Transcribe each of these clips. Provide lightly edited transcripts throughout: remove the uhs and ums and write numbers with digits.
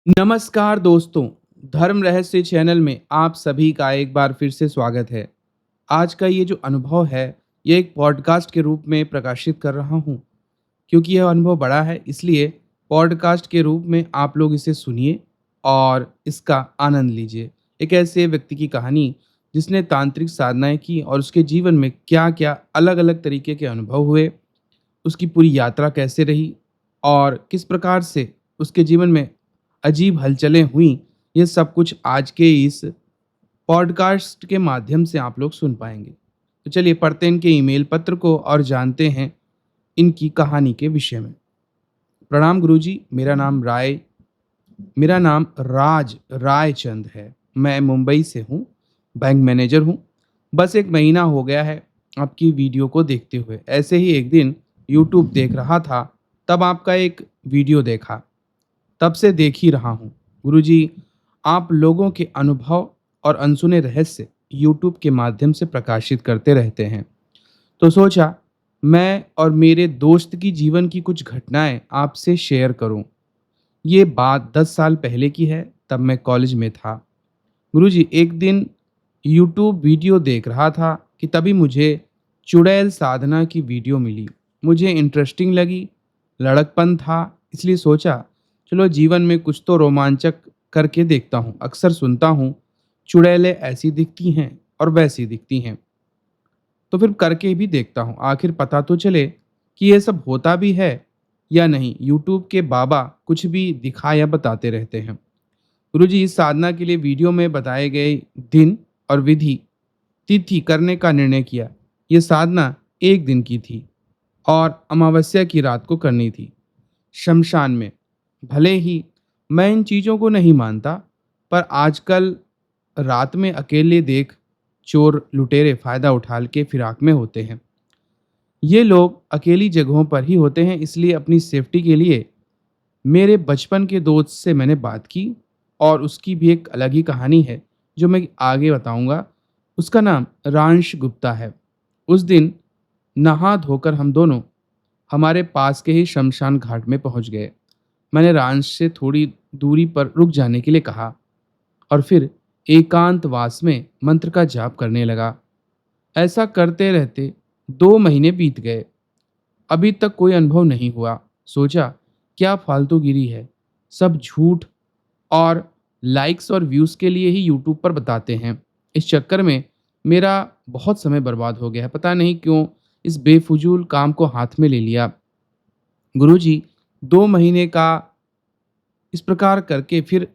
नमस्कार दोस्तों, धर्म रहस्य चैनल में आप सभी का एक बार फिर से स्वागत है। आज का ये जो अनुभव है, ये एक पॉडकास्ट के रूप में प्रकाशित कर रहा हूँ। क्योंकि यह अनुभव बड़ा है, इसलिए पॉडकास्ट के रूप में आप लोग इसे सुनिए और इसका आनंद लीजिए। एक ऐसे व्यक्ति की कहानी जिसने तांत्रिक साधनाएँ की और उसके जीवन में क्या-क्या अलग-अलग तरीके के अनुभव हुए, उसकी पूरी यात्रा कैसे रही और किस प्रकार से उसके जीवन में अजीब हलचलें हुईं, ये सब कुछ आज के इस पॉडकास्ट के माध्यम से आप लोग सुन पाएँगे। तो चलिए पढ़ते हैं इनके ईमेल पत्र को और जानते हैं इनकी कहानी के विषय में। प्रणाम गुरुजी, मेरा नाम राज रायचंद है। मैं मुंबई से हूँ, बैंक मैनेजर हूँ। बस 1 महीना हो गया है आपकी वीडियो को देखते हुए। ऐसे ही एक दिन यूट्यूब देख रहा था, तब आपका एक वीडियो देखा। तब से देख ही रहा हूँ। गुरुजी, आप लोगों के अनुभव और अनसुने रहस्य यूट्यूब के माध्यम से प्रकाशित करते रहते हैं। तो सोचा मैं और मेरे दोस्त की जीवन की कुछ घटनाएँ आपसे शेयर करूँ। ये बात 10 साल पहले की है, तब मैं कॉलेज में था। गुरुजी, एक दिन यूट्यूब वीडियो देख रहा था कि तभी मुझे चुड़ैल साधना की वीडियो मिली। मुझे इंटरेस्टिंग लगी, लड़कपन था, इसलिए सोचा चलो जीवन में कुछ तो रोमांचक करके देखता हूँ। अक्सर सुनता हूँ चुड़ैलें ऐसी दिखती हैं और वैसी दिखती हैं, तो फिर करके भी देखता हूँ, आखिर पता तो चले कि ये सब होता भी है या नहीं। यूट्यूब के बाबा कुछ भी दिखा या बताते रहते हैं। गुरुजी, इस साधना के लिए वीडियो में बताए गए दिन और विधि तिथि करने का निर्णय किया। ये साधना 1 दिन की थी और अमावस्या की रात को करनी थी, शमशान में। भले ही मैं इन चीज़ों को नहीं मानता, पर आजकल रात में अकेले देख चोर लुटेरे फ़ायदा उठा के फिराक में होते हैं। ये लोग अकेली जगहों पर ही होते हैं, इसलिए अपनी सेफ्टी के लिए मेरे बचपन के दोस्त से मैंने बात की और उसकी भी एक अलग ही कहानी है जो मैं आगे बताऊंगा। उसका नाम रांश गुप्ता है। उस दिन नहा धोकर हम दोनों हमारे पास के ही शमशान घाट में पहुंच गए। मैंने रांश से थोड़ी दूरी पर रुक जाने के लिए कहा और फिर एकांतवास में मंत्र का जाप करने लगा। ऐसा करते रहते 2 महीने बीत गए। अभी तक कोई अनुभव नहीं हुआ। सोचा क्या फालतूगिरी है, सब झूठ और लाइक्स और व्यूज़ के लिए ही यूट्यूब पर बताते हैं। इस चक्कर में मेरा बहुत समय बर्बाद हो गया है। पता नहीं क्यों इस बेफुजूल काम को हाथ में ले लिया। गुरुजी, 2 महीने का इस प्रकार करके फिर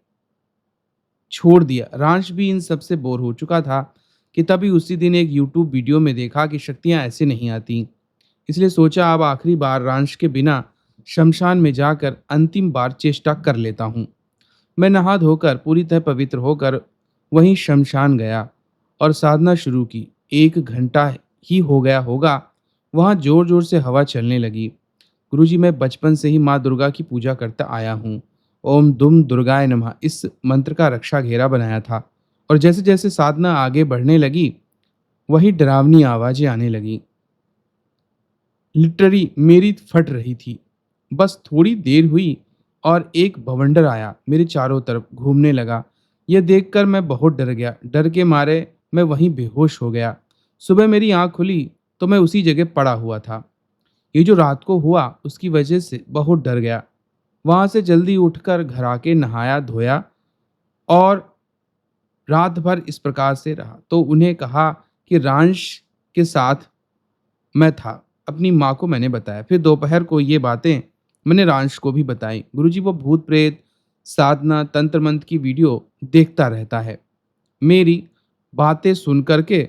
छोड़ दिया। रांश भी इन सब से बोर हो चुका था कि तभी उसी दिन एक यूट्यूब वीडियो में देखा कि शक्तियाँ ऐसे नहीं आती। इसलिए सोचा अब आखिरी बार रांश के बिना शमशान में जाकर अंतिम बार चेष्टा कर लेता हूँ। मैं नहा धोकर पूरी तरह पवित्र होकर वहीं शमशान गया और साधना शुरू की। 1 घंटा ही हो गया होगा, वहाँ जोर जोर से हवा चलने लगी। गुरुजी, मैं बचपन से ही माँ दुर्गा की पूजा करता आया हूँ। ओम दुम दुर्गाय नमः इस मंत्र का रक्षा घेरा बनाया था और जैसे जैसे साधना आगे बढ़ने लगी, वही डरावनी आवाजें आने लगी। लिटरली मेरी फट रही थी। बस थोड़ी देर हुई और एक बवंडर आया, मेरे चारों तरफ घूमने लगा। यह देखकर मैं बहुत डर गया। डर के मारे मैं वहीं बेहोश हो गया। सुबह मेरी आंख खुली तो मैं उसी जगह पड़ा हुआ था। ये जो रात को हुआ उसकी वजह से बहुत डर गया। वहां से जल्दी उठकर घर आके नहाया धोया और रात भर इस प्रकार से रहा। तो उन्हें कहा कि रांश के साथ मैं था। अपनी माँ को मैंने बताया। फिर दोपहर को ये बातें मैंने रांश को भी बताई। गुरुजी, वो भूत प्रेत साधना तंत्र मंत्र की वीडियो देखता रहता है। मेरी बातें सुन करके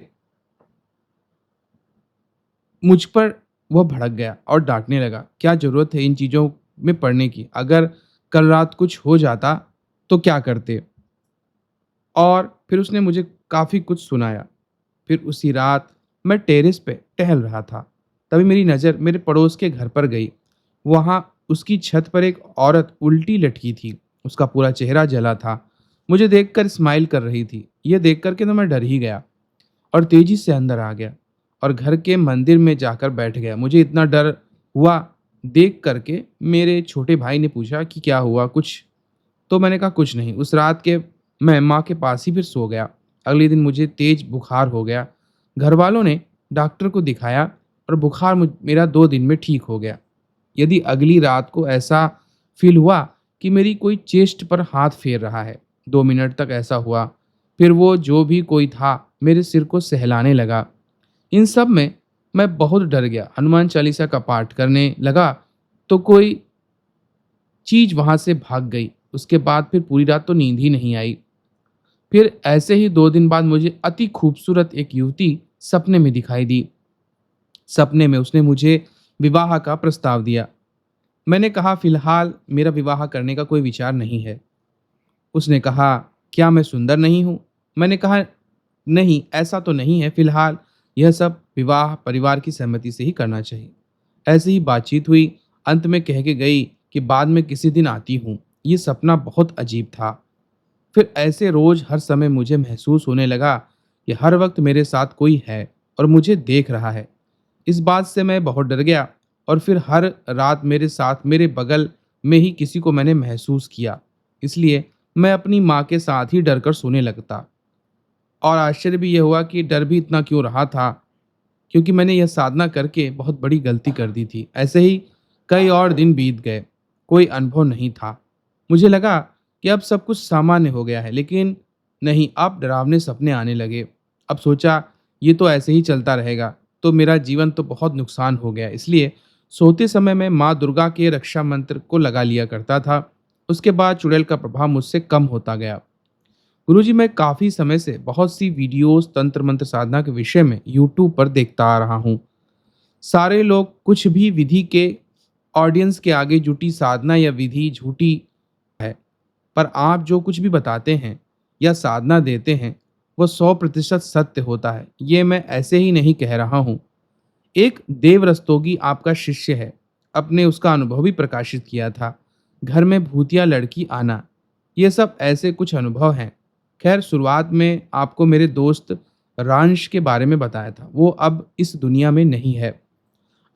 मुझ पर वह भड़क गया और डांटने लगा। क्या जरूरत है इन चीजों में पड़ने की? अगर कल रात कुछ हो जाता तो क्या करते? और फिर उसने मुझे काफी कुछ सुनाया। फिर उसी रात मैं टेरेस पे टहल रहा था, तभी मेरी नज़र मेरे पड़ोस के घर पर गई। वहाँ उसकी छत पर एक औरत उल्टी लटकी थी। उसका पूरा चेहरा जला था। मुझे देखकर स्माइल कर रही थी। यह देख कर के तो मैं डर ही गया और तेजी से अंदर आ गया और घर के मंदिर में जाकर बैठ गया। मुझे इतना डर हुआ देख करके मेरे छोटे भाई ने पूछा कि क्या हुआ, कुछ तो मैंने कहा कुछ नहीं। उस रात के मैं माँ के पास ही फिर सो गया। अगले दिन मुझे तेज बुखार हो गया। घर वालों ने डॉक्टर को दिखाया और बुखार मेरा 2 दिन में ठीक हो गया। यदि अगली रात को ऐसा फील हुआ कि मेरी कोई चेस्ट पर हाथ फेर रहा है, 2 मिनट तक ऐसा हुआ। फिर वो जो भी कोई था मेरे सिर को सहलाने लगा। इन सब में मैं बहुत डर गया। हनुमान चालीसा का पाठ करने लगा तो कोई चीज वहां से भाग गई। उसके बाद फिर पूरी रात तो नींद ही नहीं आई। फिर ऐसे ही 2 दिन बाद मुझे अति खूबसूरत एक युवती सपने में दिखाई दी। सपने में उसने मुझे विवाह का प्रस्ताव दिया। मैंने कहा फिलहाल मेरा विवाह करने का कोई विचार नहीं है। उसने कहा क्या मैं सुंदर नहीं हूँ? मैंने कहा नहीं, ऐसा तो नहीं है। फिलहाल यह सब विवाह परिवार की सहमति से ही करना चाहिए। ऐसे ही बातचीत हुई। अंत में कह के गई कि बाद में किसी दिन आती हूँ। ये सपना बहुत अजीब था। फिर ऐसे रोज हर समय मुझे महसूस होने लगा कि हर वक्त मेरे साथ कोई है और मुझे देख रहा है। इस बात से मैं बहुत डर गया और फिर हर रात मेरे साथ मेरे बगल में ही किसी को मैंने महसूस किया। इसलिए मैं अपनी माँ के साथ ही डर कर सोने लगता। और आश्चर्य भी यह हुआ कि डर भी इतना क्यों रहा था, क्योंकि मैंने यह साधना करके बहुत बड़ी गलती कर दी थी। ऐसे ही कई और दिन बीत गए। कोई अनुभव नहीं था। मुझे लगा कि अब सब कुछ सामान्य हो गया है, लेकिन नहीं, अब डरावने सपने आने लगे। अब सोचा ये तो ऐसे ही चलता रहेगा तो मेरा जीवन तो बहुत नुकसान हो गया। इसलिए सोते समय मैं माँ दुर्गा के रक्षा मंत्र को लगा लिया करता था। उसके बाद चुड़ैल का प्रभाव मुझसे कम होता गया। गुरुजी, मैं काफी समय से बहुत सी वीडियोस तंत्र मंत्र साधना के विषय में यूट्यूब पर देखता आ रहा हूँ। सारे लोग कुछ भी विधि के ऑडियंस के आगे झूठी साधना या विधि झूठी है। पर आप जो कुछ भी बताते हैं या साधना देते हैं वो 100% सत्य होता है। ये मैं ऐसे ही नहीं कह रहा हूँ। एक देव रस्तोगी आपका शिष्य है, अपने उसका अनुभव भी प्रकाशित किया था। घर में भूतिया लड़की आना, ये सब ऐसे कुछ अनुभव हैं। खैर, शुरुआत में आपको मेरे दोस्त रांश के बारे में बताया था। वो अब इस दुनिया में नहीं है।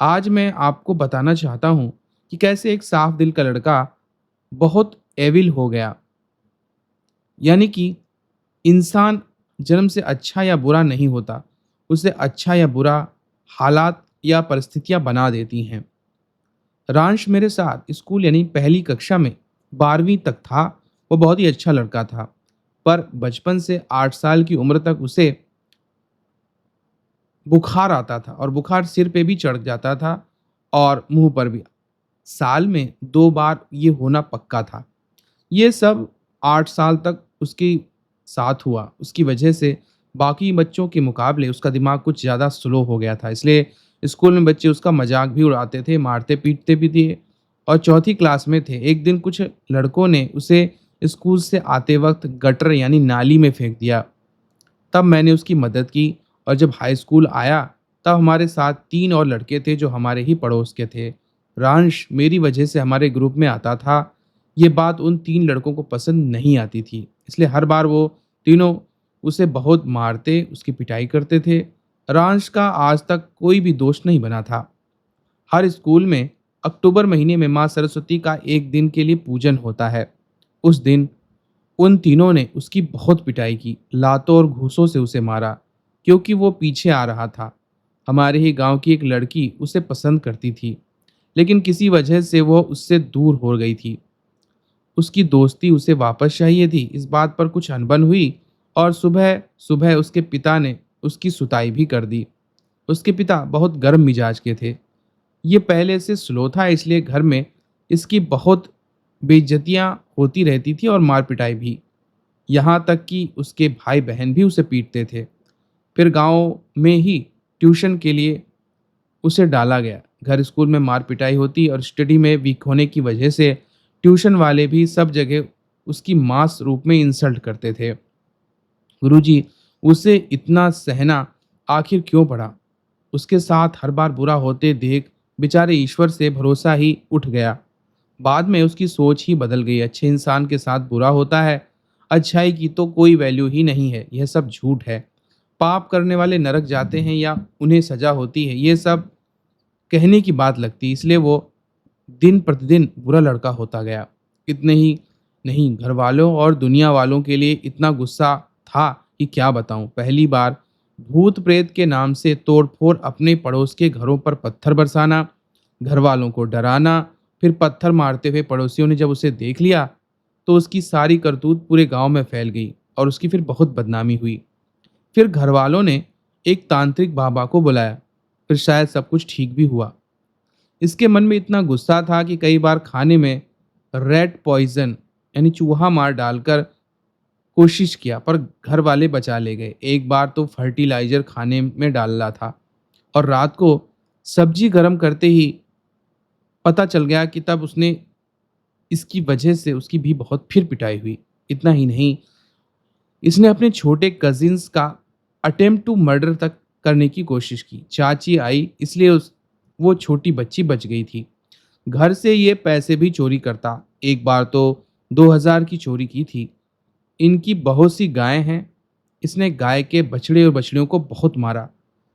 आज मैं आपको बताना चाहता हूँ कि कैसे एक साफ दिल का लड़का बहुत एविल हो गया। यानी कि इंसान जन्म से अच्छा या बुरा नहीं होता, उसे अच्छा या बुरा हालात या परिस्थितियां बना देती हैं। रांश मेरे साथ स्कूल यानी पहली कक्षा में 12वीं तक था। वो बहुत ही अच्छा लड़का था, पर बचपन से 8 साल की उम्र तक उसे बुखार आता था और बुखार सिर पे भी चढ़ जाता था और मुंह पर भी। साल में 2 बार ये होना पक्का था। ये सब 8 साल तक उसके साथ हुआ। उसकी वजह से बाकी बच्चों के मुकाबले उसका दिमाग कुछ ज़्यादा स्लो हो गया था। इसलिए स्कूल में बच्चे उसका मजाक भी उड़ाते थे, मारते पीटते भी थे। और चौथी क्लास में थे, एक दिन कुछ लड़कों ने उसे स्कूल से आते वक्त गटर यानी नाली में फेंक दिया। तब मैंने उसकी मदद की। और जब हाई स्कूल आया तब हमारे साथ 3 और लड़के थे जो हमारे ही पड़ोस के थे। रांश मेरी वजह से हमारे ग्रुप में आता था। ये बात उन 3 लड़कों को पसंद नहीं आती थी, इसलिए हर बार वो तीनों उसे बहुत मारते, उसकी पिटाई करते थे। रांश का आज तक कोई भी दोस्त नहीं बना था। हर स्कूल में अक्टूबर महीने में माँ सरस्वती का एक दिन के लिए पूजन होता है। उस दिन उन तीनों ने उसकी बहुत पिटाई की, लातों और घूंसों से उसे मारा, क्योंकि वो पीछे आ रहा था। हमारे ही गांव की एक लड़की उसे पसंद करती थी, लेकिन किसी वजह से वो उससे दूर हो गई थी। उसकी दोस्ती उसे वापस चाहिए थी। इस बात पर कुछ अनबन हुई और सुबह सुबह उसके पिता ने उसकी सुताई भी कर दी। उसके पिता बहुत गर्म मिजाज के थे। ये पहले से स्लो था, इसलिए घर में इसकी बहुत बेइज्जतियां होती रहती थी और मार पिटाई भी। यहाँ तक कि उसके भाई बहन भी उसे पीटते थे। फिर गांव में ही ट्यूशन के लिए उसे डाला गया। घर स्कूल में मार पिटाई होती और स्टडी में वीक होने की वजह से ट्यूशन वाले भी सब जगह उसकी मास रूप में इंसल्ट करते थे। गुरुजी, उसे इतना सहना आखिर क्यों पड़ा? उसके साथ हर बार बुरा होते देख बेचारे ईश्वर से भरोसा ही उठ गया। बाद में उसकी सोच ही बदल गई। अच्छे इंसान के साथ बुरा होता है, अच्छाई की तो कोई वैल्यू ही नहीं है। यह सब झूठ है। पाप करने वाले नरक जाते हैं या उन्हें सजा होती है, ये सब कहने की बात लगती। इसलिए वो दिन प्रतिदिन बुरा लड़का होता गया। इतने ही नहीं, घरवालों और दुनिया वालों के लिए इतना गुस्सा था कि क्या बताऊं। पहली बार भूत प्रेत के नाम से तोड़फोड़, अपने पड़ोस के घरों पर पत्थर बरसाना, घर वालों को डराना, फिर पत्थर मारते हुए पड़ोसियों ने जब उसे देख लिया तो उसकी सारी करतूत पूरे गांव में फैल गई और उसकी फिर बहुत बदनामी हुई। फिर घर वालों ने एक तांत्रिक बाबा को बुलाया, फिर शायद सब कुछ ठीक भी हुआ। इसके मन में इतना गुस्सा था कि कई बार खाने में रेड पॉइजन यानी चूहा मार डालकर कोशिश किया, पर घर वाले बचा ले गए। एक बार तो फर्टिलाइजर खाने में डाला था और रात को सब्जी गर्म करते ही पता चल गया कि तब उसने इसकी वजह से उसकी भी बहुत फिर पिटाई हुई। इतना ही नहीं, इसने अपने छोटे कजिन्स का अटेम्प्ट टू मर्डर तक करने की कोशिश की। चाची आई इसलिए उस वो छोटी बच्ची बच गई थी। घर से ये पैसे भी चोरी करता। एक बार तो 2000 की चोरी की थी। इनकी बहुत सी गायें हैं, इसने गाय के बछड़े और बछड़ियों को बहुत मारा।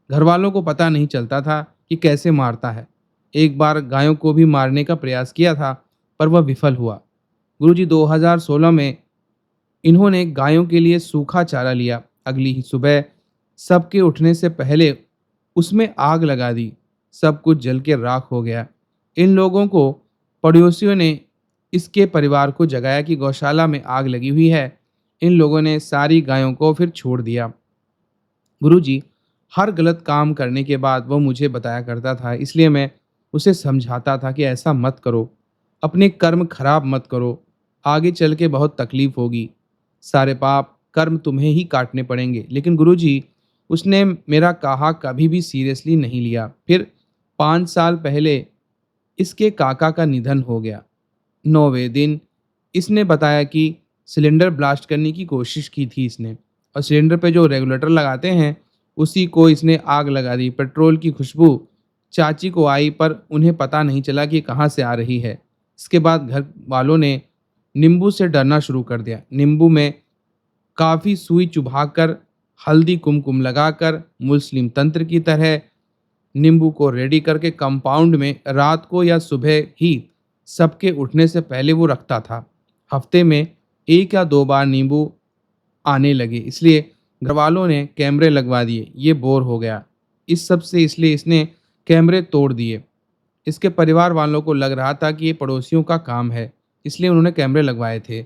घर वालों को पता नहीं चलता था कि कैसे मारता है। एक बार गायों को भी मारने का प्रयास किया था, पर वह विफल हुआ। गुरुजी 2016 में इन्होंने गायों के लिए सूखा चारा लिया। अगली ही सुबह सबके उठने से पहले उसमें आग लगा दी। सब कुछ जल के राख हो गया। इन लोगों को पड़ोसियों ने इसके परिवार को जगाया कि गौशाला में आग लगी हुई है। इन लोगों ने सारी गायों को फिर छोड़ दिया। गुरुजी हर गलत काम करने के बाद वो मुझे बताया करता था, इसलिए मैं उसे समझाता था कि ऐसा मत करो, अपने कर्म खराब मत करो, आगे चल के बहुत तकलीफ होगी, सारे पाप कर्म तुम्हें ही काटने पड़ेंगे। लेकिन गुरुजी उसने मेरा कहा कभी भी सीरियसली नहीं लिया। फिर 5 साल पहले इसके काका का निधन हो गया। 9वें दिन इसने बताया कि सिलेंडर ब्लास्ट करने की कोशिश की थी इसने, और सिलेंडर पे जो रेगुलेटर लगाते हैं उसी को इसने आग लगा दी। पेट्रोल की खुशबू चाची को आई, पर उन्हें पता नहीं चला कि कहाँ से आ रही है। इसके बाद घर वालों ने नींबू से डरना शुरू कर दिया। नींबू में काफ़ी सुई चुभाकर, हल्दी कुमकुम लगाकर, मुस्लिम तंत्र की तरह नींबू को रेडी करके कंपाउंड में रात को या सुबह ही सबके उठने से पहले वो रखता था। हफ्ते में 1 या 2 बार नींबू आने लगे, इसलिए घरवालों ने कैमरे लगवा दिए। ये बोर हो गया इस सब से, इसलिए इसने कैमरे तोड़ दिए। इसके परिवार वालों को लग रहा था कि ये पड़ोसियों का काम है, इसलिए उन्होंने कैमरे लगवाए थे।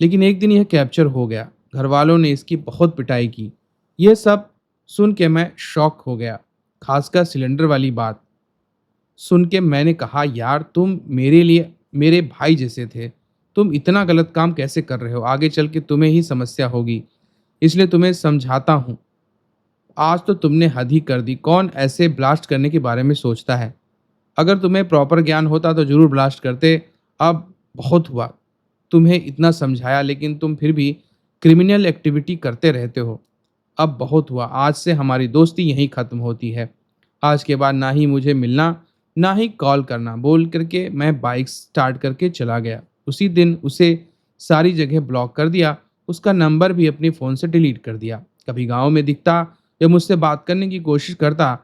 लेकिन एक दिन यह कैप्चर हो गया। घर वालों ने इसकी बहुत पिटाई की। यह सब सुन के मैं शॉक हो गया, खासकर सिलेंडर वाली बात सुन के। मैंने कहा, यार तुम मेरे लिए मेरे भाई जैसे थे, तुम इतना गलत काम कैसे कर रहे हो? आगे चल के तुम्हें ही समस्या होगी, इसलिए तुम्हें समझाता हूँ। आज तो तुमने हद ही कर दी। कौन ऐसे ब्लास्ट करने के बारे में सोचता है? अगर तुम्हें प्रॉपर ज्ञान होता तो जरूर ब्लास्ट करते। अब बहुत हुआ, तुम्हें इतना समझाया लेकिन तुम फिर भी क्रिमिनल एक्टिविटी करते रहते हो। अब बहुत हुआ, आज से हमारी दोस्ती यहीं ख़त्म होती है। आज के बाद ना ही मुझे मिलना, ना ही कॉल करना, बोल करके मैं बाइक स्टार्ट करके चला गया। उसी दिन उसे सारी जगह ब्लॉक कर दिया, उसका नंबर भी अपने फ़ोन से डिलीट कर दिया। कभी गांव में दिखता या मुझसे बात करने की कोशिश करता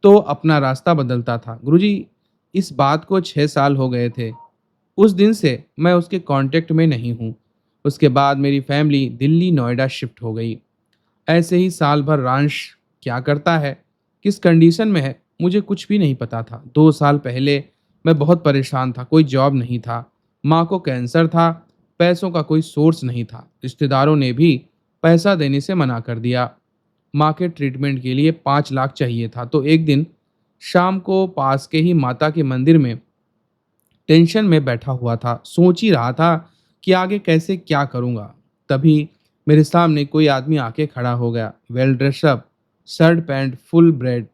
तो अपना रास्ता बदलता था। गुरुजी इस बात को 6 साल हो गए थे। उस दिन से मैं उसके कांटेक्ट में नहीं हूँ। उसके बाद मेरी फैमिली दिल्ली नोएडा शिफ्ट हो गई। ऐसे ही साल भर रांश क्या करता है, किस कंडीशन में है, मुझे कुछ भी नहीं पता था। 2 साल पहले मैं बहुत परेशान था, कोई जॉब नहीं था, माँ को कैंसर था, पैसों का कोई सोर्स नहीं था। रिश्तेदारों ने भी पैसा देने से मना कर दिया। माँ के ट्रीटमेंट के लिए 5 लाख चाहिए था। तो एक दिन शाम को पास के ही माता के मंदिर में टेंशन में बैठा हुआ था, सोच ही रहा था कि आगे कैसे क्या करूँगा। तभी मेरे सामने कोई आदमी आके खड़ा हो गया, well dress up, shirt pant full bread.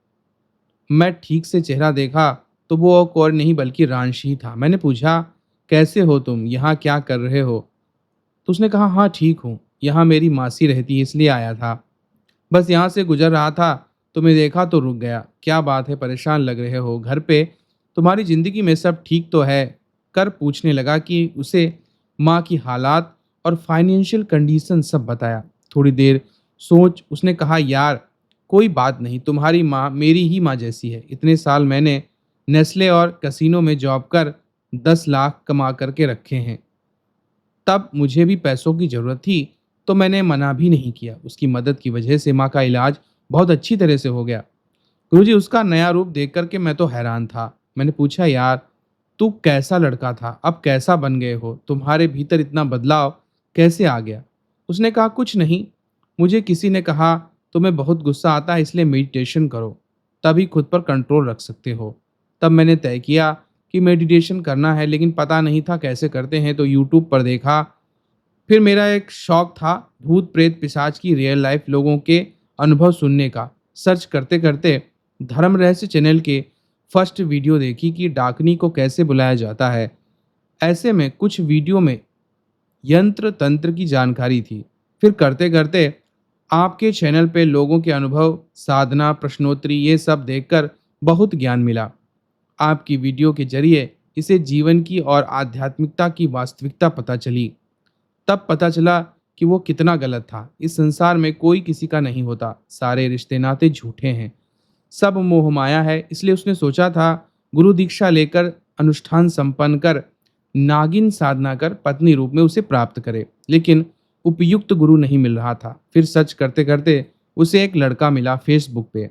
मैं ठीक से चेहरा देखा तो वो और नहीं बल्कि रांश ही था। मैंने पूछा, कैसे हो तुम, यहाँ क्या कर रहे हो? तो उसने कहा, हाँ ठीक हूँ, यहाँ मेरी मासी रहती है इसलिए आया था। बस यहाँ से गुजर रहा था, तुम्हें देखा तो रुक गया। क्या बात है, परेशान लग रहे हो? घर पे तुम्हारी ज़िंदगी में सब ठीक तो है? कर पूछने लगा कि उसे माँ की हालात और फाइनेंशियल कंडीशन सब बताया। थोड़ी देर सोच उसने कहा, यार कोई बात नहीं, तुम्हारी माँ मेरी ही माँ जैसी है। इतने साल मैंने नेस्ले और कसिनो में जॉब कर 10 लाख कमा करके रखे हैं। तब मुझे भी पैसों की ज़रूरत थी, तो मैंने मना भी नहीं किया। उसकी मदद की वजह से माँ का इलाज बहुत अच्छी तरह से हो गया। गुरुजी, उसका नया रूप देख कर के मैं तो हैरान था। मैंने पूछा, यार तू कैसा लड़का था, अब कैसा बन गए हो? तुम्हारे भीतर इतना बदलाव कैसे आ गया? उसने कहा, कुछ नहीं, मुझे किसी ने कहा तुम्हें बहुत गुस्सा आता है इसलिए मेडिटेशन करो, तभी खुद पर कंट्रोल रख सकते हो। तब मैंने तय किया कि मेडिटेशन करना है, लेकिन पता नहीं था कैसे करते हैं, तो यूट्यूब पर देखा। फिर मेरा एक शौक था भूत प्रेत पिशाच की रियल लाइफ लोगों के अनुभव सुनने का। सर्च करते करते धर्म रहस्य चैनल के फर्स्ट वीडियो देखी कि डाकनी को कैसे बुलाया जाता है। ऐसे में कुछ वीडियो में यंत्र तंत्र की जानकारी थी। फिर करते करते आपके चैनल पे लोगों के अनुभव, साधना, प्रश्नोत्तरी, ये सब देखकर बहुत ज्ञान मिला। आपकी वीडियो के जरिए इसे जीवन की और आध्यात्मिकता की वास्तविकता पता चली। तब पता चला कि वो कितना गलत था। इस संसार में कोई किसी का नहीं होता, सारे रिश्ते नाते झूठे हैं, सब मोह माया है। इसलिए उसने सोचा था गुरु दीक्षा लेकर अनुष्ठान संपन्न कर नागिन साधना कर पत्नी रूप में उसे प्राप्त करे, लेकिन उपयुक्त गुरु नहीं मिल रहा था। फिर सर्च करते करते उसे एक लड़का मिला फेसबुक पे।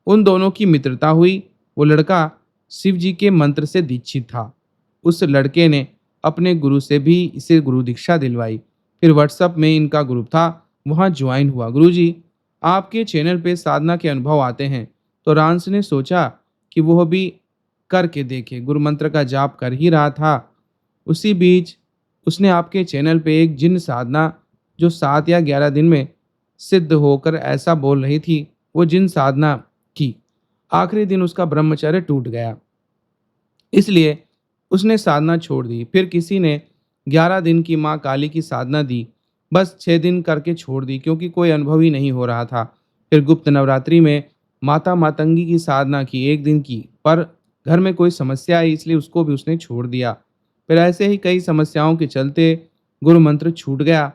उन दोनों की मित्रता हुई। वो लड़का शिव जी के मंत्र से दीक्षित था। उस लड़के ने अपने गुरु से भी इसे गुरु दीक्षा दिलवाई। फिर व्हाट्सएप में इनका ग्रुप था, वहां ज्वाइन हुआ। गुरुजी, आपके चैनल पे साधना के अनुभव आते हैं, तो रांस ने सोचा कि वह भी करके देखे। गुरु मंत्र का जाप कर ही रहा था, उसी बीच उसने आपके चैनल पे एक जिन साधना जो 7 या 11 दिन में सिद्ध होकर ऐसा बोल रही थी, वो जिन साधना की। आखिरी दिन उसका ब्रह्मचर्य टूट गया, इसलिए उसने साधना छोड़ दी। फिर किसी ने 11 दिन की माँ काली की साधना दी, बस 6 दिन करके छोड़ दी क्योंकि कोई अनुभव ही नहीं हो रहा था। फिर गुप्त नवरात्रि में माता मातंगी की साधना की, 1 दिन की, पर घर में कोई समस्या आई इसलिए उसको भी उसने छोड़ दिया। फिर ऐसे ही कई समस्याओं के चलते गुरु मंत्र छूट गया।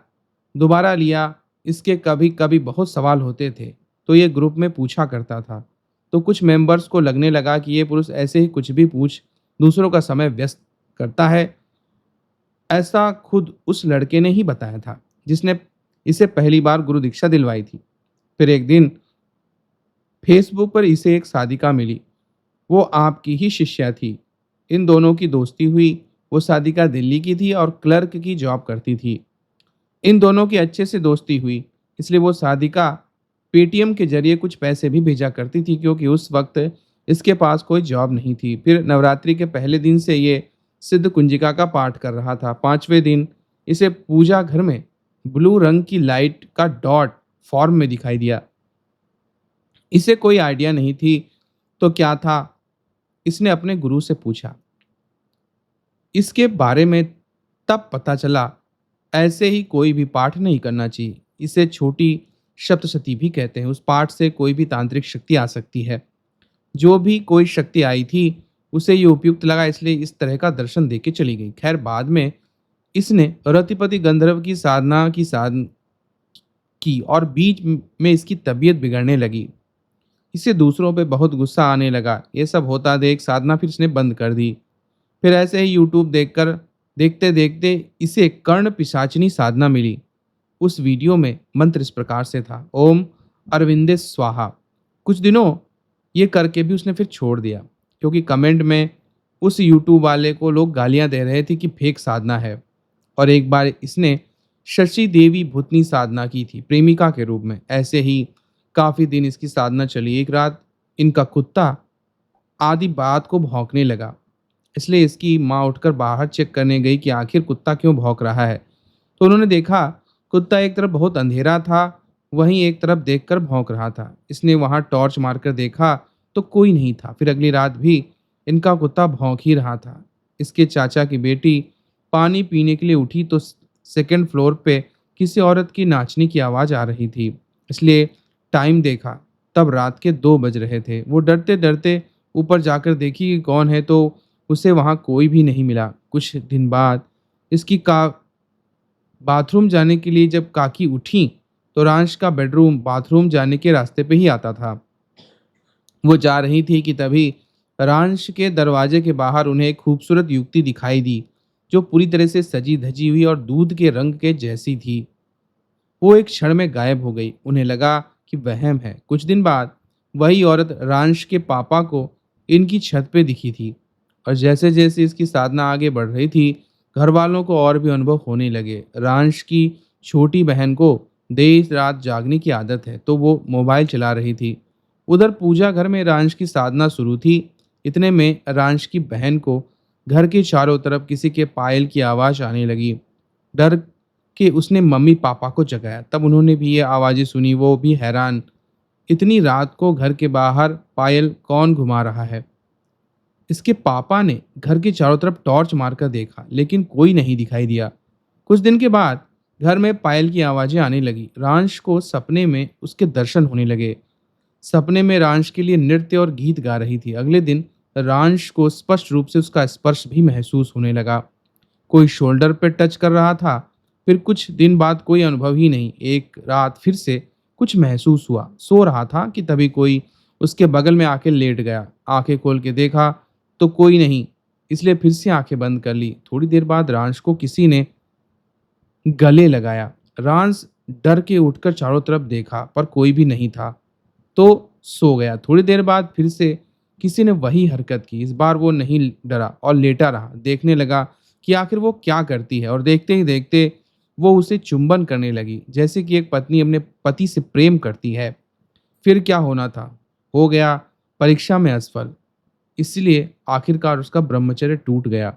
दोबारा लिया, इसके कभी कभी बहुत सवाल होते थे, तो ये ग्रुप में पूछा करता था। तो कुछ मेंबर्स को लगने लगा कि ये पुरुष ऐसे ही कुछ भी पूछ दूसरों का समय व्यस्त करता है। ऐसा खुद उस लड़के ने ही बताया था जिसने इसे पहली बार गुरु दीक्षा दिलवाई थी। फिर एक दिन फेसबुक पर इसे एक साधिका मिली, वो आपकी ही शिष्या थी। इन दोनों की दोस्ती हुई। वो साधिका दिल्ली की थी और क्लर्क की जॉब करती थी। इन दोनों की अच्छे से दोस्ती हुई, इसलिए वो साधिका पेटीएम के जरिए कुछ पैसे भी भेजा करती थी क्योंकि उस वक्त इसके पास कोई जॉब नहीं थी। फिर नवरात्रि के पहले दिन से ये सिद्ध कुंजिका का पाठ कर रहा था। 5वें दिन इसे पूजा घर में ब्लू रंग की लाइट का डॉट फॉर्म में दिखाई दिया। इसे कोई आइडिया नहीं थी तो क्या था, इसने अपने गुरु से पूछा इसके बारे में। तब पता चला ऐसे ही कोई भी पाठ नहीं करना चाहिए, इसे छोटी सप्तशती भी कहते हैं। उस पाठ से कोई भी तांत्रिक शक्ति आ सकती है। जो भी कोई शक्ति आई थी उसे ये उपयुक्त लगा, इसलिए इस तरह का दर्शन देके चली गई। खैर, बाद में इसने रतिपति गंधर्व की साधना की और बीच में इसकी तबीयत बिगड़ने लगी। इसे दूसरों पे बहुत गुस्सा आने लगा। ये सब होता देख साधना फिर इसने बंद कर दी। फिर ऐसे ही यूट्यूब देखकर देखते देखते इसे कर्ण पिशाचिनी साधना मिली। उस वीडियो में मंत्र इस प्रकार से था, ओम अरविंदे स्वाहा। कुछ दिनों ये करके भी उसने फिर छोड़ दिया क्योंकि कमेंट में उस यूट्यूब वाले को लोग गालियां दे रहे थे कि फेक साधना है। और एक बार इसने शशि देवी भूतनी साधना की थी प्रेमिका के रूप में। ऐसे ही काफी दिन इसकी साधना चली। एक रात इनका कुत्ता आदि बात को भौंकने लगा, इसलिए इसकी माँ उठकर बाहर चेक करने गई कि आखिर कुत्ता क्यों भौंक रहा है। तो उन्होंने देखा कुत्ता एक तरफ बहुत अंधेरा था, वहीं एक तरफ देखकर भौंक रहा था। इसने वहां टॉर्च मारकर देखा तो कोई नहीं था। फिर अगली रात भी इनका कुत्ता भौंक ही रहा था। इसके चाचा की बेटी पानी पीने के लिए उठी तो सेकंड फ्लोर पे किसी औरत की नाचने की आवाज़ आ रही थी, इसलिए टाइम देखा, तब रात के 2 बज रहे थे। वो डरते डरते ऊपर जाकर देखी कि कौन है, तो उसे वहाँ कोई भी नहीं मिला। कुछ दिन बाद इसकी का बाथरूम जाने के लिए जब काकी उठी तो रांश का बेडरूम बाथरूम जाने के रास्ते पे ही आता था। वो जा रही थी कि तभी रांश के दरवाजे के बाहर उन्हें एक खूबसूरत युवती दिखाई दी जो पूरी तरह से सजी धजी हुई और दूध के रंग के जैसी थी। वो एक क्षण में गायब हो गई। उन्हें लगा कि वहम है। कुछ दिन बाद वही औरत रांश के पापा को इनकी छत पे दिखी थी, और जैसे जैसे इसकी साधना आगे बढ़ रही थी, घर वालों को और भी अनुभव होने लगे। रांश की छोटी बहन को देर रात जागने की आदत है, तो वो मोबाइल चला रही थी। उधर पूजा घर में रांश की साधना शुरू थी। इतने में रांश की बहन को घर के चारों तरफ किसी के पायल की आवाज आने लगी। डर के उसने मम्मी पापा को जगाया। तब उन्होंने भी ये आवाजें सुनी। वो भी हैरान, इतनी रात को घर के बाहर पायल कौन घुमा रहा है। इसके पापा ने घर के चारों तरफ टॉर्च मारकर देखा, लेकिन कोई नहीं दिखाई दिया। कुछ दिन के बाद घर में पायल की आवाजें आने लगी। रांश को सपने में उसके दर्शन होने लगे। सपने में रांश के लिए नृत्य और गीत गा रही थी। अगले दिन रांश को स्पष्ट रूप से उसका स्पर्श भी महसूस होने लगा। कोई शोल्डर पे टच कर रहा था। फिर कुछ दिन बाद कोई अनुभव ही नहीं। एक रात फिर से कुछ महसूस हुआ। सो रहा था कि तभी कोई उसके बगल में आके लेट गया। आंखें खोल के देखा तो कोई नहीं, इसलिए फिर से आंखें बंद कर ली। थोड़ी देर बाद रांश को किसी ने गले लगाया। रांश डर के उठकर चारों तरफ देखा, पर कोई भी नहीं था, तो सो गया। थोड़ी देर बाद फिर से किसी ने वही हरकत की। इस बार वो नहीं डरा और लेटा रहा, देखने लगा कि आखिर वो क्या करती है। और देखते ही देखते वो उसे चुंबन करने लगी, जैसे कि एक पत्नी अपने पति से प्रेम करती है। फिर क्या होना था, हो गया। परीक्षा में असफल, इसलिए आखिरकार उसका ब्रह्मचर्य टूट गया।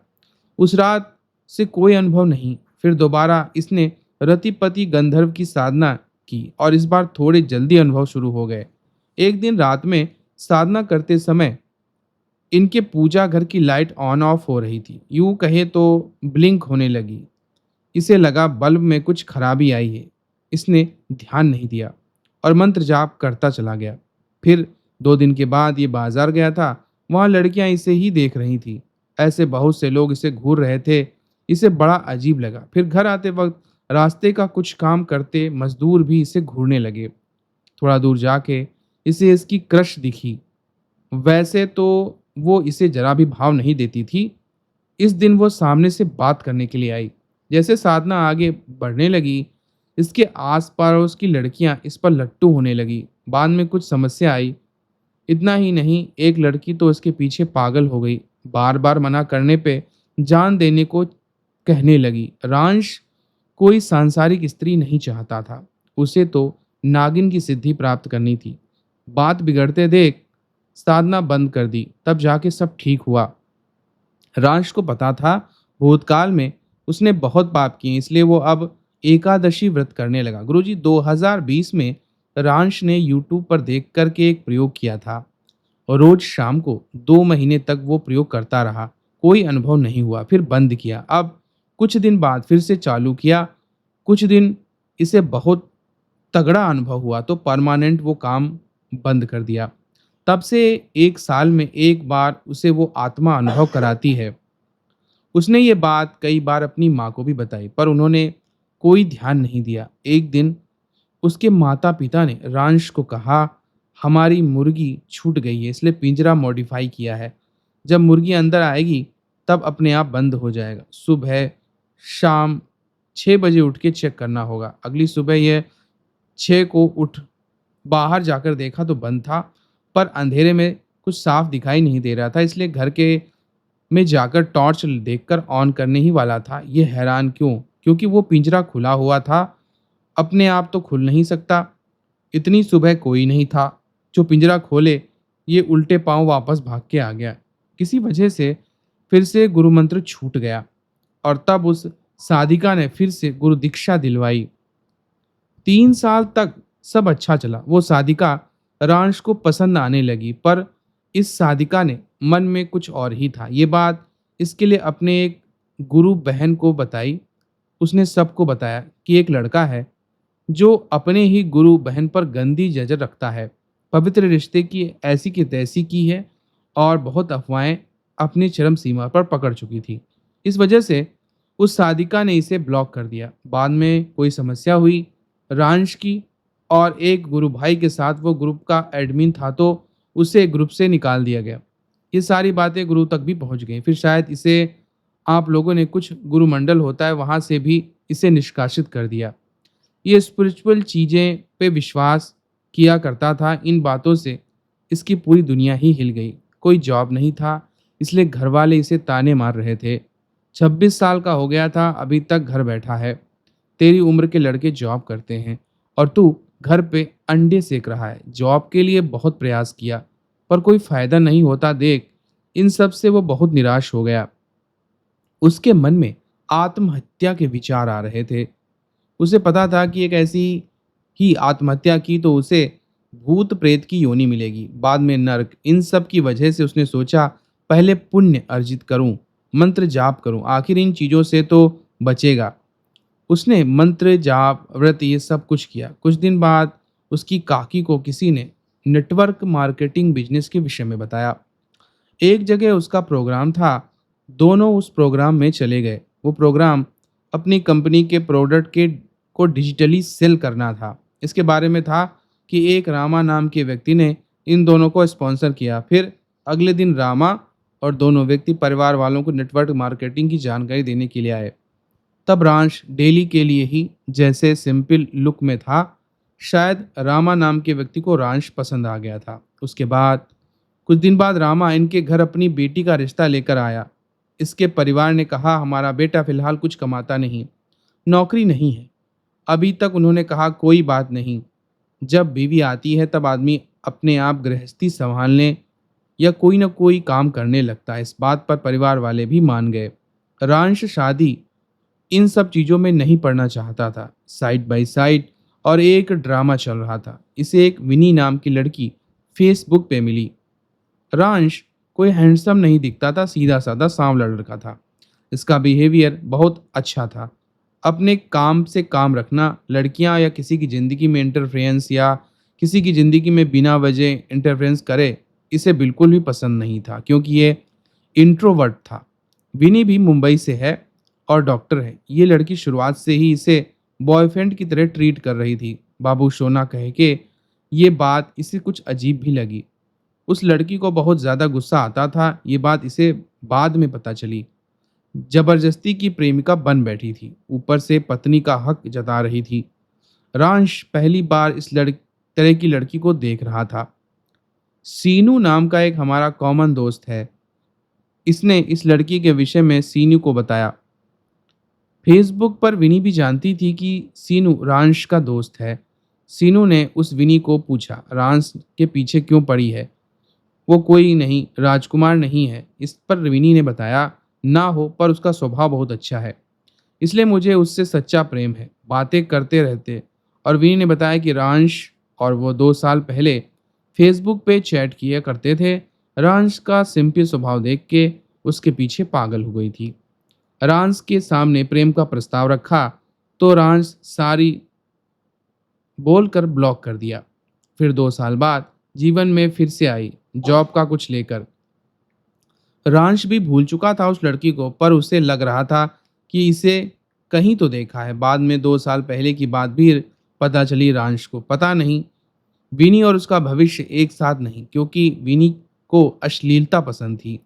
उस रात से कोई अनुभव नहीं। फिर दोबारा इसने रतिपति गंधर्व की साधना की, और इस बार थोड़े जल्दी अनुभव शुरू हो गए। एक दिन रात में साधना करते समय इनके पूजा घर की लाइट ऑन ऑफ हो रही थी। यूं कहे तो ब्लिंक होने लगी। इसे लगा बल्ब में कुछ खराबी आई है। इसने ध्यान नहीं दिया और मंत्र जाप करता चला गया। फिर 2 दिन के बाद ये बाजार गया था। वहां लड़कियां इसे ही देख रही थी। ऐसे बहुत से लोग इसे घूर रहे थे। इसे बड़ा अजीब लगा। फिर घर आते वक्त रास्ते का कुछ काम करते मजदूर भी इसे घूरने लगे। थोड़ा दूर जाके इसे इसकी क्रश दिखी। वैसे तो वो इसे जरा भी भाव नहीं देती थी। इस दिन वो सामने से बात करने के लिए आई। जैसे साधना आगे बढ़ने लगी, इसके आस पड़ोस की लड़कियां इस पर लट्टू होने लगी। बाद में कुछ समस्या आई। इतना ही नहीं, एक लड़की तो इसके पीछे पागल हो गई। बार बार मना करने पे जान देने को कहने लगी। रांश कोई सांसारिक स्त्री नहीं चाहता था। उसे तो नागिन की सिद्धि प्राप्त करनी थी। बात बिगड़ते देख साधना बंद कर दी। तब जाके सब ठीक हुआ। रांश को पता था भूतकाल में उसने बहुत पाप किए, इसलिए वो अब एकादशी व्रत करने लगा। गुरुजी, 2020 में रांश ने यूट्यूब पर देख करके एक प्रयोग किया था, और रोज शाम को 2 महीने तक वो प्रयोग करता रहा। कोई अनुभव नहीं हुआ। फिर बंद किया। अब कुछ दिन बाद फिर से चालू किया। कुछ दिन इसे बहुत तगड़ा अनुभव हुआ, तो परमानेंट वो काम बंद कर दिया। तब से 1 साल में एक बार उसे वो आत्मा अनुभव कराती है। उसने ये बात कई बार अपनी माँ को भी बताई, पर उन्होंने कोई ध्यान नहीं दिया। एक दिन उसके माता पिता ने रांश को कहा, हमारी मुर्गी छूट गई है, इसलिए पिंजरा मॉडिफाई किया है। जब मुर्गी अंदर आएगी तब अपने आप बंद हो जाएगा। सुबह शाम 6 बजे उठ के चेक करना होगा। अगली सुबह यह 6 को उठ बाहर जाकर देखा तो बंद था, पर अंधेरे में कुछ साफ दिखाई नहीं दे रहा था, इसलिए घर के में जाकर टॉर्च देखकर ऑन करने ही वाला था। ये हैरान क्यों? क्योंकि वो पिंजरा खुला हुआ था। अपने आप तो खुल नहीं सकता। इतनी सुबह कोई नहीं था जो पिंजरा खोले। ये उल्टे पांव वापस भाग के आ गया। किसी वजह से फिर से गुरु मंत्र छूट गया, और तब उस साधिका ने फिर से गुरु दीक्षा दिलवाई। 3 साल तक सब अच्छा चला। वो साधिका रांश को पसंद आने लगी, पर इस साधिका ने मन में कुछ और ही था। ये बात इसके लिए अपने एक गुरु बहन को बताई। उसने सबको बताया कि एक लड़का है जो अपने ही गुरु बहन पर गंदी नजर रखता है। पवित्र रिश्ते की ऐसी की तैसी की है, और बहुत अफवाहें अपनी चरम सीमा पर पकड़ चुकी थी। इस वजह से उस साधिका ने इसे ब्लॉक कर दिया। बाद में कोई समस्या हुई रांश की, और एक गुरु भाई के साथ वो ग्रुप का एडमिन था, तो उसे ग्रुप से निकाल दिया गया। ये सारी बातें गुरु तक भी पहुंच गई। फिर शायद इसे आप लोगों ने कुछ गुरुमंडल होता है वहाँ से भी इसे निष्कासित कर दिया। ये स्पिरिचुअल चीज़ें पे विश्वास किया करता था। इन बातों से इसकी पूरी दुनिया ही हिल गई। कोई जॉब नहीं था, इसलिए घरवाले इसे ताने मार रहे थे। 26 साल का हो गया था, अभी तक घर बैठा है। तेरी उम्र के लड़के जॉब करते हैं और तू घर पे अंडे सेक रहा है। जॉब के लिए बहुत प्रयास किया, पर कोई फायदा नहीं होता देख। इन सब से वो बहुत निराश हो गया। उसके मन में आत्महत्या के विचार आ रहे थे। उसे पता था कि एक ऐसी ही आत्महत्या की तो उसे भूत प्रेत की योनि मिलेगी, बाद में नर्क। इन सब की वजह से उसने सोचा पहले पुण्य अर्जित करूं, मंत्र जाप करूं, आखिर इन चीजों से तो बचेगा। उसने मंत्र जाप व्रत ये सब कुछ किया। कुछ दिन बाद उसकी काकी को किसी ने नेटवर्क मार्केटिंग बिजनेस के विषय में बताया। एक जगह उसका प्रोग्राम था, दोनों उस प्रोग्राम में चले गए। वो प्रोग्राम अपनी कंपनी के प्रोडक्ट के को डिजिटली सेल करना था। इसके बारे में था कि एक रामा नाम के व्यक्ति ने इन दोनों को स्पॉन्सर किया। फिर अगले दिन रामा और दोनों व्यक्ति परिवार वालों को नेटवर्क मार्केटिंग की जानकारी देने के लिए आए। तब रांश डेली के लिए ही जैसे सिंपल लुक में था। शायद रामा नाम के व्यक्ति को रांश पसंद आ गया था। उसके बाद कुछ दिन बाद रामा इनके घर अपनी बेटी का रिश्ता लेकर आया। इसके परिवार ने कहा हमारा बेटा फिलहाल कुछ कमाता नहीं, नौकरी नहीं है। अभी तक उन्होंने कहा कोई बात नहीं, जब बीवी आती है तब आदमी अपने आप गृहस्थी संभालने या कोई ना कोई काम करने लगता है। इस बात पर परिवार वाले भी मान गए। रांश शादी इन सब चीज़ों में नहीं पड़ना चाहता था। साइड बाय साइड और एक ड्रामा चल रहा था। इसे एक विनी नाम की लड़की फेसबुक पे मिली। रांश कोई हैंडसम नहीं दिखता था, सीधा साधा सांवला लड़का था। इसका बिहेवियर बहुत अच्छा था। अपने काम से काम रखना, लड़कियां या किसी की ज़िंदगी में इंटरफेरेंस या किसी की ज़िंदगी में बिना वजह इंटरफेरेंस करे, इसे बिल्कुल भी पसंद नहीं था, क्योंकि ये इंट्रोवर्ट था। विनी भी मुंबई से है और डॉक्टर है। ये लड़की शुरुआत से ही इसे बॉयफ्रेंड की तरह ट्रीट कर रही थी। बाबू सोना कह के ये बात इसे कुछ अजीब भी लगी। उस लड़की को बहुत ज़्यादा गुस्सा आता था। ये बात इसे बाद में पता चली। जबरदस्ती की प्रेमिका बन बैठी थी, ऊपर से पत्नी का हक जता रही थी। रांश पहली बार इस तरह की लड़की को देख रहा था। सीनू नाम का एक हमारा कॉमन दोस्त है, इसने इस लड़की के विषय में सीनू को बताया। फेसबुक पर विनी भी जानती थी कि सीनू रांश का दोस्त है। सीनू ने उस विनी को पूछा रांश के पीछे क्यों पड़ी है, वो कोई नहीं, राजकुमार नहीं है। इस पर विनी ने बताया ना हो, पर उसका स्वभाव बहुत अच्छा है, इसलिए मुझे उससे सच्चा प्रेम है। बातें करते रहते। और विनी ने बताया कि रांश और वो 2 साल पहले फेसबुक पे चैट किया करते थे। रांश का सिंपल स्वभाव देख के उसके पीछे पागल हो गई थी। रांस के सामने प्रेम का प्रस्ताव रखा तो रांस सारी बोलकर ब्लॉक कर दिया। फिर 2 साल बाद जीवन में फिर से आई, जॉब का कुछ लेकर। रांश भी भूल चुका था उस लड़की को, पर उसे लग रहा था कि इसे कहीं तो देखा है। बाद में 2 साल पहले की बात भी पता चली रांश को। पता नहीं विनी और उसका भविष्य एक साथ नहीं, क्योंकि विनी को अश्लीलता पसंद थी,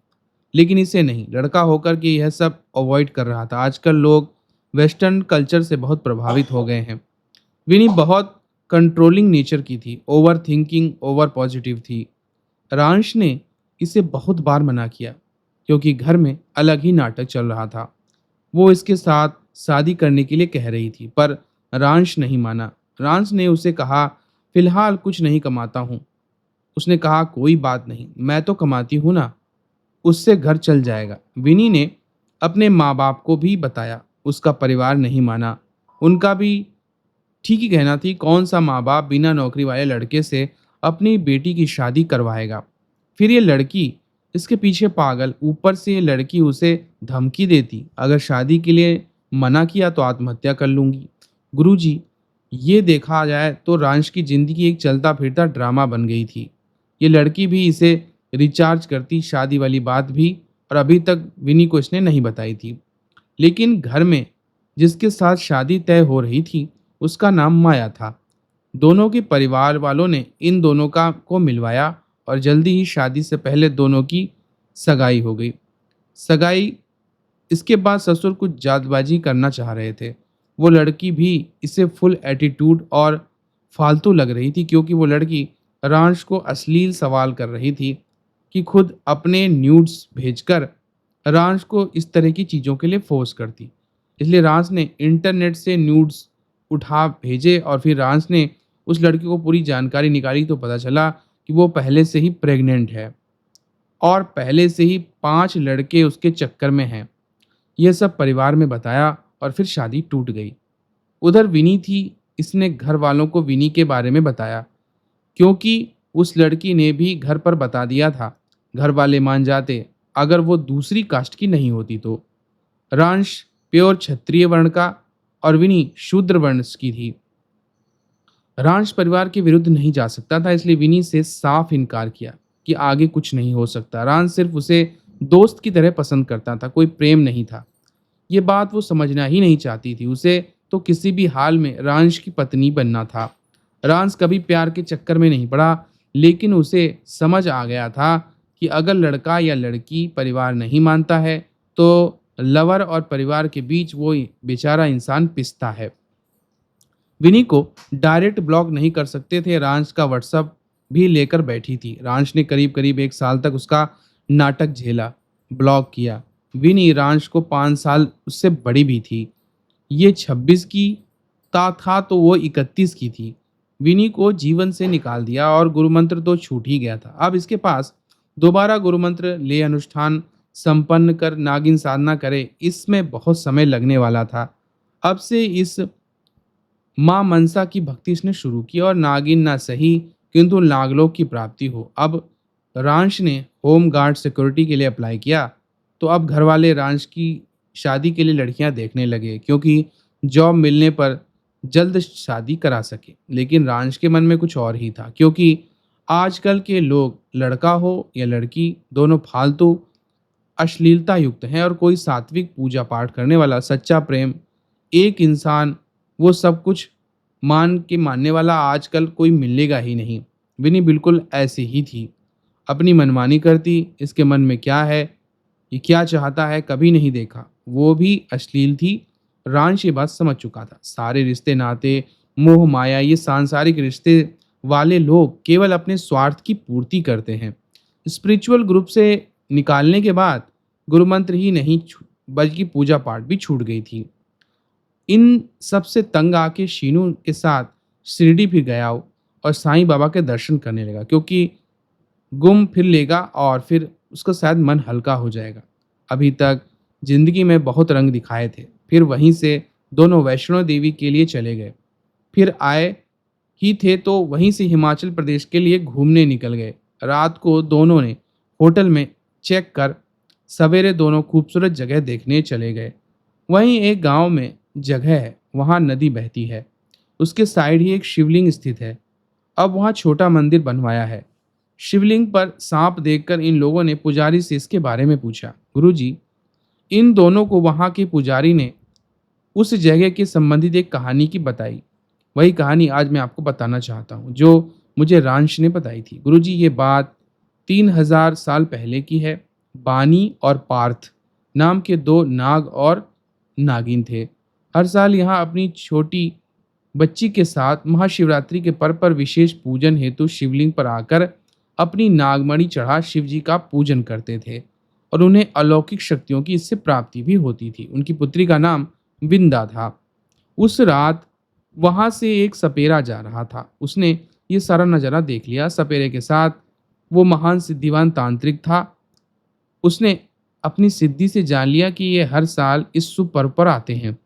लेकिन इसे नहीं। लड़का होकर के यह सब अवॉइड कर रहा था। आजकल लोग वेस्टर्न कल्चर से बहुत प्रभावित हो गए हैं। विनी बहुत कंट्रोलिंग नेचर की थी, ओवर थिंकिंग, ओवर पॉजिटिव थी। रांश ने इसे बहुत बार मना किया, क्योंकि घर में अलग ही नाटक चल रहा था। वो इसके साथ शादी करने के लिए कह रही थी, पर रांश नहीं माना। रांश ने उसे कहा फिलहाल कुछ नहीं कमाता हूँ। उसने कहा कोई बात नहीं, मैं तो कमाती हूँ ना, उससे घर चल जाएगा। विनी ने अपने माँ बाप को भी बताया, उसका परिवार नहीं माना। उनका भी ठीक ही कहना थी, कौन सा माँ बाप बिना नौकरी वाले लड़के से अपनी बेटी की शादी करवाएगा। फिर ये लड़की इसके पीछे पागल, ऊपर से ये लड़की उसे धमकी देती, अगर शादी के लिए मना किया तो आत्महत्या कर लूंगी। गुरुजी, ये देखा जाए तो रांश की जिंदगी एक चलता फिरता ड्रामा बन गई थी। ये लड़की भी इसे रिचार्ज करती, शादी वाली बात भी, और अभी तक विनी को इसने नहीं बताई थी। लेकिन घर में जिसके साथ शादी तय हो रही थी उसका नाम माया था। दोनों के परिवार वालों ने इन दोनों का को मिलवाया और जल्दी ही शादी से पहले दोनों की सगाई हो गई। सगाई इसके बाद ससुर कुछ जालसाजी करना चाह रहे थे। वो लड़की भी इसे फुल एटीट्यूड और फालतू लग रही थी, क्योंकि वो लड़की रांश को अश्लील सवाल कर रही थी कि खुद अपने न्यूड्स भेजकर रांश को इस तरह की चीज़ों के लिए फोर्स करती। इसलिए रांश ने इंटरनेट से न्यूड्स उठा भेजे और फिर रांश ने उस लड़की को पूरी जानकारी निकाली तो पता चला कि वो पहले से ही प्रेग्नेंट है और पहले से ही 5 लड़के उसके चक्कर में हैं। यह सब परिवार में बताया और फिर शादी टूट गई। उधर विनी थी, इसने घर वालों को विनी के बारे में बताया, क्योंकि उस लड़की ने भी घर पर बता दिया था। घर वाले मान जाते अगर वो दूसरी कास्ट की नहीं होती तो। रांश प्योर क्षत्रिय वर्ण का और विनी शूद्र वर्ण की थी। रांश परिवार के विरुद्ध नहीं जा सकता था, इसलिए विनी से साफ इनकार किया कि आगे कुछ नहीं हो सकता। रांश सिर्फ उसे दोस्त की तरह पसंद करता था, कोई प्रेम नहीं था। ये बात वो समझना ही नहीं चाहती थी। उसे तो किसी भी हाल में रांश की पत्नी बनना था। रांश कभी प्यार के चक्कर में नहीं पड़ा, लेकिन उसे समझ आ गया था कि अगर लड़का या लड़की परिवार नहीं मानता है तो लवर और परिवार के बीच वो बेचारा इंसान पिसता है। विनी को डायरेक्ट ब्लॉक नहीं कर सकते थे। रांश का व्हाट्सएप भी लेकर बैठी थी। रांश ने करीब करीब 1 साल तक उसका नाटक झेला, ब्लॉक किया। विनी रांश को 5 साल उससे बड़ी भी थी। ये 26 की था तो वो 31 की थी। विनी को जीवन से निकाल दिया और गुरुमंत्र तो छूट ही गया था। अब इसके पास दोबारा गुरुमंत्र ले अनुष्ठान संपन्न कर नागिन साधना करे, इसमें बहुत समय लगने वाला था। अब से इस माँ मनसा की भक्ति इसने शुरू की और नागिन ना सही किंतु नागलोक की प्राप्ति हो। अब रांश ने होम गार्ड सिक्योरिटी के लिए अप्लाई किया, तो अब घर वाले रांश की शादी के लिए लड़कियां देखने लगे, क्योंकि जॉब मिलने पर जल्द शादी करा सके। लेकिन रांश के मन में कुछ और ही था, क्योंकि आजकल के लोग लड़का हो या लड़की दोनों फालतू अश्लीलता युक्त हैं, और कोई सात्विक पूजा पाठ करने वाला सच्चा प्रेम एक इंसान वो सब कुछ मान के मानने वाला आजकल कोई मिलेगा ही नहीं। विनी बिल्कुल ऐसी ही थी, अपनी मनमानी करती। इसके मन में क्या है, ये क्या चाहता है, कभी नहीं देखा। वो भी अश्लील थी। रांश ये बात समझ चुका था। सारे रिश्ते नाते मोह माया, ये सांसारिक रिश्ते वाले लोग केवल अपने स्वार्थ की पूर्ति करते हैं। स्पिरिचुअल ग्रुप से निकालने के बाद गुरुमंत्र ही नहीं बल्कि पूजा पाठ भी छूट गई थी। इन सबसे तंग आके शीनू के साथ शिरडी फिर गया और साईं बाबा के दर्शन करने लगा, क्योंकि घूम फिर लेगा और फिर उसका शायद मन हल्का हो जाएगा। अभी तक जिंदगी में बहुत रंग दिखाए थे। फिर वहीं से दोनों वैष्णो देवी के लिए चले गए। फिर आए ही थे तो वहीं से हिमाचल प्रदेश के लिए घूमने निकल गए। रात को दोनों ने होटल में चेक कर सवेरे दोनों खूबसूरत जगह देखने चले गए। वहीं एक गांव में जगह है, वहां नदी बहती है, उसके साइड ही एक शिवलिंग स्थित है। अब वहां छोटा मंदिर बनवाया है। शिवलिंग पर सांप देखकर इन लोगों ने पुजारी से इसके बारे में पूछा। गुरुजी, इन दोनों को वहां के पुजारी ने उस जगह के संबंधित एक कहानी की बताई। वही कहानी आज मैं आपको बताना चाहता हूँ, जो मुझे रांश ने बताई थी। गुरुजी, ये बात 3000 साल पहले की है। बानी और पार्थ नाम के 2 नाग और नागिन थे। हर साल यहाँ अपनी छोटी बच्ची के साथ महाशिवरात्रि के पर्व पर विशेष पूजन हेतु शिवलिंग पर आकर अपनी नागमणि चढ़ा शिव जी का पूजन करते थे और उन्हें अलौकिक शक्तियों की इससे प्राप्ति भी होती थी। उनकी पुत्री का नाम विंदा था। उस रात वहां से एक सपेरा जा रहा था। उसने ये सारा नजारा देख लिया। सपेरे के साथ वो महान सिद्धिवान तांत्रिक था। उसने अपनी सिद्धि से जान लिया कि ये हर साल इस शुभ पर्व पर आते हैं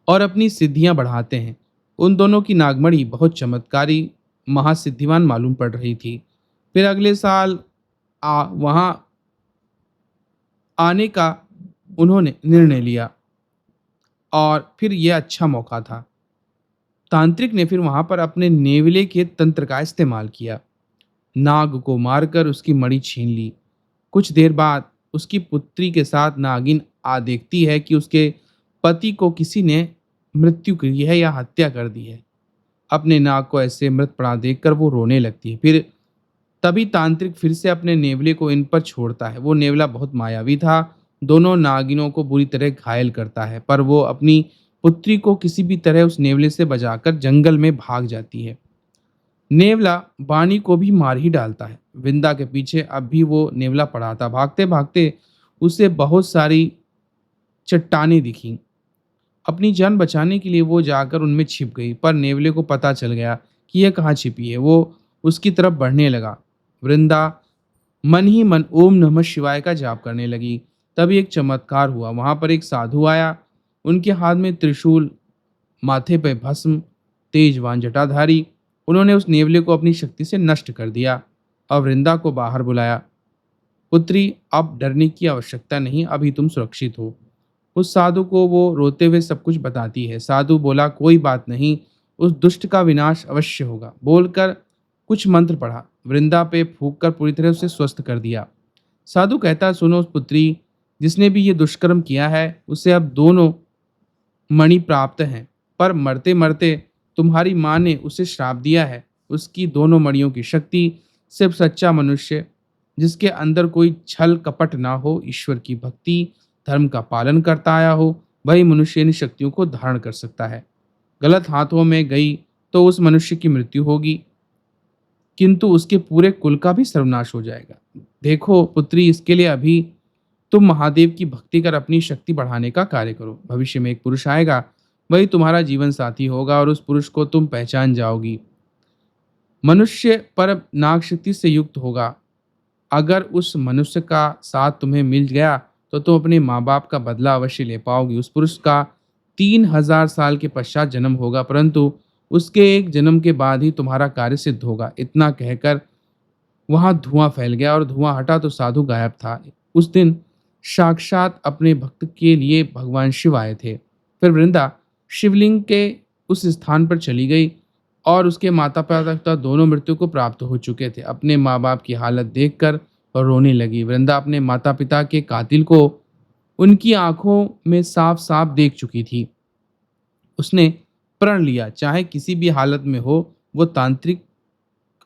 और अपनी सिद्धियां बढ़ाते हैं। उन दोनों की नागमणि बहुत चमत्कारी महासिद्धिवान मालूम पड़ रही थी। फिर अगले साल वहां आने का उन्होंने निर्णय लिया और फिर यह अच्छा मौका था। तांत्रिक ने फिर वहां पर अपने नेवले के तंत्र का इस्तेमाल किया। नाग को मारकर उसकी मणि छीन ली। कुछ देर बाद उसकी पुत्री के साथ नागिन देखती है कि उसके पति को किसी ने मृत्यु की है या हत्या कर दी है। अपने नाग को ऐसे मृत पड़ा देखकर वो रोने लगती है। फिर तभी तांत्रिक फिर से अपने नेवले को इन पर छोड़ता है। वो नेवला बहुत मायावी था दोनों नागिनों को बुरी तरह घायल करता है, पर वो अपनी पुत्री को किसी भी तरह उस नेवले से बचाकर जंगल में भाग जाती है। नेवला बानी को भी मार ही डालता है। वृंदा के पीछे अब भी वो नेवला पड़ा था। भागते भागते उसे बहुत सारी चट्टानें दिखीं। अपनी जान बचाने के लिए वो जाकर उनमें छिप गई, पर नेवले को पता चल गया कि यह कहाँ छिपी है। वो उसकी तरफ बढ़ने लगा। वृंदा मन ही मन ओम नमः शिवाय का जाप करने लगी। तभी एक चमत्कार हुआ। वहां पर एक साधु आया। उनके हाथ में त्रिशूल, माथे पे भस्म, तेजवान जटाधारी। उन्होंने उस नेवले को अपनी शक्ति से नष्ट कर दिया और वृंदा को बाहर बुलाया। पुत्री, अब डरने की आवश्यकता नहीं, अभी तुम सुरक्षित हो। उस साधु को वो रोते हुए सब कुछ बताती है। साधु बोला, कोई बात नहीं, उस दुष्ट का विनाश अवश्य होगा। बोलकर कुछ मंत्र पढ़ा, वृंदा पे फूंक कर पूरी तरह उसे स्वस्थ कर दिया। साधु कहता, सुनो पुत्री, जिसने भी ये दुष्कर्म किया है उसे अब दोनों मणि प्राप्त हैं, पर मरते मरते तुम्हारी माँ ने उसे श्राप दिया है। उसकी दोनों मणियों की शक्ति सिर्फ सच्चा मनुष्य, जिसके अंदर कोई छल कपट ना हो, ईश्वर की भक्ति, धर्म का पालन करता आया हो, वही मनुष्य इन शक्तियों को धारण कर सकता है। गलत हाथों में गई तो उस मनुष्य की मृत्यु होगी, किंतु उसके पूरे कुल का भी सर्वनाश हो जाएगा। देखो पुत्री, इसके लिए अभी तुम महादेव की भक्ति कर अपनी शक्ति बढ़ाने का कार्य करो। भविष्य में एक पुरुष आएगा, वही तुम्हारा जीवन साथी होगा और उस पुरुष को तुम पहचान जाओगी। मनुष्य पर नाग शक्ति से युक्त होगा। अगर उस मनुष्य का साथ तुम्हें मिल गया तो तुम अपने माँ बाप का बदला अवश्य ले पाओगी। उस पुरुष का 3000 साल के पश्चात जन्म होगा, परंतु उसके एक जन्म के बाद ही तुम्हारा कार्य सिद्ध होगा। इतना कहकर वहां धुआं फैल गया और धुआं हटा तो साधु गायब था। उस दिन साक्षात अपने भक्त के लिए भगवान शिव आए थे। फिर वृंदा शिवलिंग के उस स्थान पर चली गई और उसके माता पिता दोनों मृत्यु को प्राप्त हो चुके थे। अपने माँ बाप की हालत देखकर और रोने लगी। वृंदा अपने माता पिता के कातिल को उनकी आंखों में साफ साफ देख चुकी थी। उसने प्रण लिया, चाहे किसी भी हालत में हो, वो तांत्रिक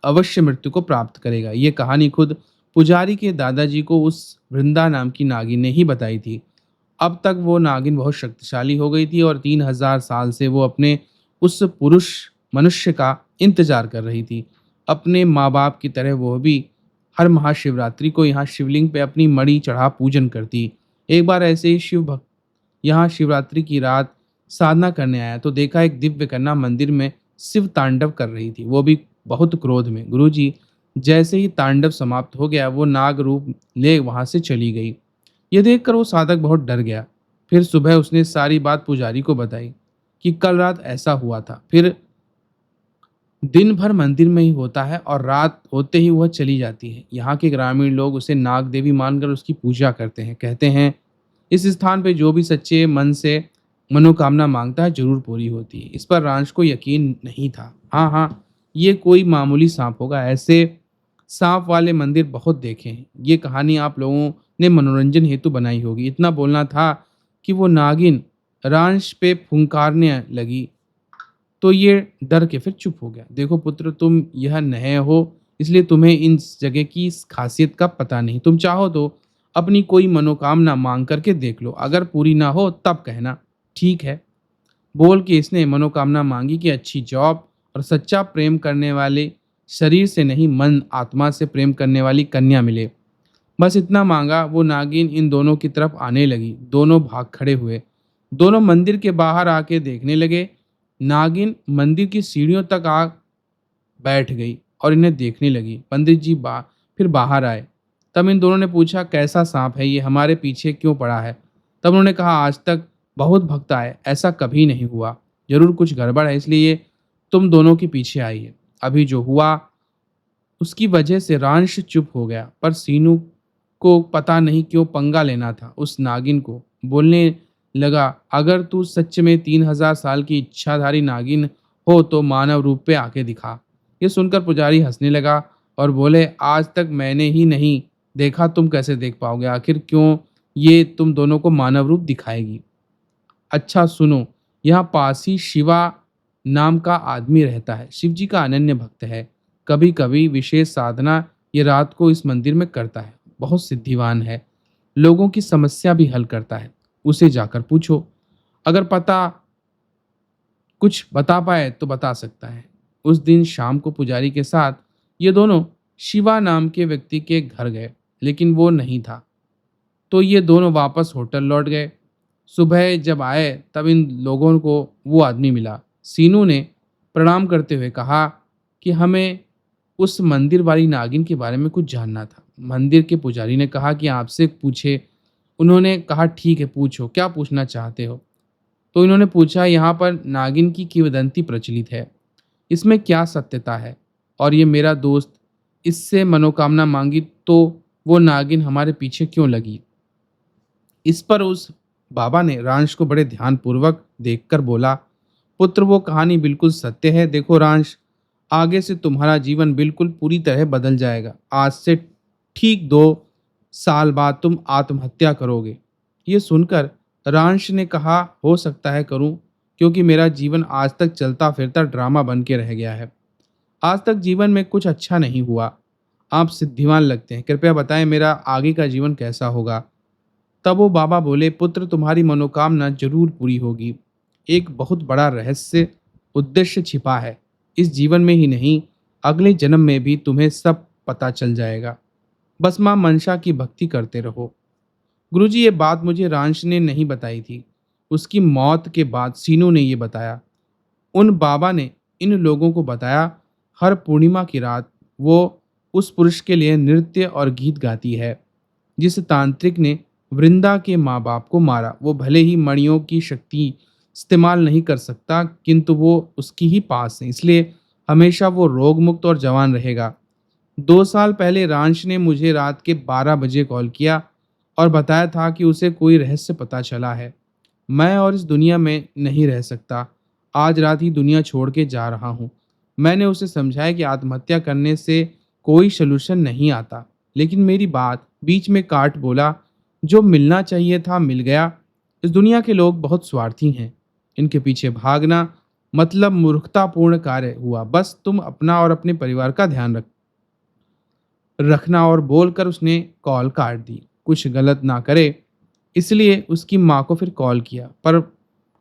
अवश्य मृत्यु को प्राप्त करेगा। ये कहानी खुद पुजारी के दादाजी को उस वृंदा नाम की नागिन ने ही बताई थी। अब तक वो नागिन बहुत शक्तिशाली हो गई थी और 3000 साल से वो अपने उस पुरुष मनुष्य का इंतजार कर रही थी। अपने माँ बाप की तरह वो भी हर महाशिवरात्रि को यहाँ शिवलिंग पे अपनी मणि चढ़ा पूजन करती। एक बार ऐसे ही शिव भक्त यहाँ शिवरात्रि की रात साधना करने आया तो देखा एक दिव्य कन्या मंदिर में शिव तांडव कर रही थी, वो भी बहुत क्रोध में। गुरुजी, जैसे ही तांडव समाप्त हो गया वो नाग रूप ले वहां से चली गई। ये देखकर वो साधक बहुत डर गया। फिर सुबह उसने सारी बात पुजारी को बताई कि कल रात ऐसा हुआ था। फिर दिन भर मंदिर में ही होता है और रात होते ही वह चली जाती है। यहाँ के ग्रामीण लोग उसे नाग देवी मानकर उसकी पूजा करते हैं। कहते हैं इस स्थान पे जो भी सच्चे मन से मनोकामना मांगता है जरूर पूरी होती है। इस पर रांझ को यकीन नहीं था। हाँ हाँ, ये कोई मामूली सांप होगा, ऐसे सांप वाले मंदिर बहुत देखे हैं। ये कहानी आप लोगों ने मनोरंजन हेतु बनाई होगी। इतना बोलना था कि वो नागिन रांझ पे फुंकारने लगी तो ये डर के फिर चुप हो गया। देखो पुत्र, तुम यह नए हो इसलिए तुम्हें इन जगह की इस खासियत का पता नहीं। तुम चाहो तो अपनी कोई मनोकामना मांग करके देख लो, अगर पूरी ना हो तब कहना, ठीक है। बोल के इसने मनोकामना मांगी कि अच्छी जॉब और सच्चा प्रेम करने वाले, शरीर से नहीं मन आत्मा से प्रेम करने वाली कन्या मिले। बस इतना मांगा। वो नागिन इन दोनों की तरफ आने लगी। दोनों भाग खड़े हुए। दोनों मंदिर के बाहर आके देखने लगे। नागिन मंदिर की सीढ़ियों तक आ बैठ गई और इन्हें देखने लगी। पंडित जी फिर बाहर आए। तब इन दोनों ने पूछा, कैसा सांप है ये, हमारे पीछे क्यों पड़ा है? तब उन्होंने कहा, आज तक बहुत भक्त आए, ऐसा कभी नहीं हुआ। जरूर कुछ गड़बड़ है, इसलिए तुम दोनों के पीछे आई है। अभी जो हुआ उसकी वजह से रांश चुप हो गया, पर सीनू को पता नहीं क्यों पंगा लेना था। उस नागिन को बोलने लगा, अगर तू सच में 3000 साल की इच्छाधारी नागिन हो तो मानव रूप पे आके दिखा। ये सुनकर पुजारी हंसने लगा और बोले, आज तक मैंने ही नहीं देखा, तुम कैसे देख पाओगे? आखिर क्यों ये तुम दोनों को मानव रूप दिखाएगी? अच्छा सुनो, यहाँ पास ही शिवा नाम का आदमी रहता है। शिव जी का अनन्य भक्त है। कभी कभी विशेष साधना ये रात को इस मंदिर में करता है। बहुत सिद्धिवान है। लोगों की समस्या भी हल करता है। उसे जाकर पूछो, अगर पता कुछ बता पाए तो बता सकता है। उस दिन शाम को पुजारी के साथ ये दोनों शिवा नाम के व्यक्ति के घर गए, लेकिन वो नहीं था। तो ये दोनों वापस होटल लौट गए। सुबह जब आए तब इन लोगों को वो आदमी मिला। सीनू ने प्रणाम करते हुए कहा कि हमें उस मंदिर वाली नागिन के बारे में कुछ जानना था। मंदिर के पुजारी ने कहा कि आपसे पूछे। उन्होंने कहा ठीक है, पूछो क्या पूछना चाहते हो। तो इन्होंने पूछा, यहाँ पर नागिन की किंवदंती प्रचलित है, इसमें क्या सत्यता है, और ये मेरा दोस्त इससे मनोकामना मांगी तो वो नागिन हमारे पीछे क्यों लगी। इस पर उस बाबा ने रांश को बड़े ध्यानपूर्वक देखकर बोला, पुत्र वो कहानी बिल्कुल सत्य है। देखो रांश, आगे से तुम्हारा जीवन बिल्कुल पूरी तरह बदल जाएगा। आज से ठीक 2 साल बाद तुम आत्महत्या करोगे। ये सुनकर रांश ने कहा, हो सकता है करूं, क्योंकि मेरा जीवन आज तक चलता फिरता ड्रामा बन के रह गया है। आज तक जीवन में कुछ अच्छा नहीं हुआ। आप सिद्धिमान लगते हैं, कृपया बताएं मेरा आगे का जीवन कैसा होगा। तब वो बाबा बोले, पुत्र तुम्हारी मनोकामना जरूर पूरी होगी। एक बहुत बड़ा रहस्य उद्देश्य छिपा है। इस जीवन में ही नहीं, अगले जन्म में भी तुम्हें सब पता चल जाएगा। बस मां मनसा की भक्ति करते रहो। गुरुजी, ये बात मुझे रांश ने नहीं बताई थी। उसकी मौत के बाद सीनू ने ये बताया। उन बाबा ने इन लोगों को बताया, हर पूर्णिमा की रात वो उस पुरुष के लिए नृत्य और गीत गाती है जिस तांत्रिक ने वृंदा के माँ बाप को मारा। वो भले ही मणियों की शक्ति इस्तेमाल नहीं कर सकता, किंतु वो उसकी ही पास है, इसलिए हमेशा वो रोग मुक्त और जवान रहेगा। 2 साल पहले रांश ने मुझे रात के 12 बजे कॉल किया और बताया था कि उसे कोई रहस्य पता चला है। मैं और इस दुनिया में नहीं रह सकता। आज रात ही दुनिया छोड़ के जा रहा हूँ। मैंने उसे समझाया कि आत्महत्या करने से कोई सलूशन नहीं आता, लेकिन मेरी बात बीच में काट बोला, जो मिलना चाहिए था मिल गया। इस दुनिया के लोग बहुत स्वार्थी हैं। इनके पीछे भागना मतलब मूर्खतापूर्ण कार्य हुआ। बस तुम अपना और अपने परिवार का ध्यान रखना, और बोलकर उसने कॉल काट दी। कुछ गलत ना करे इसलिए उसकी माँ को फिर कॉल किया, पर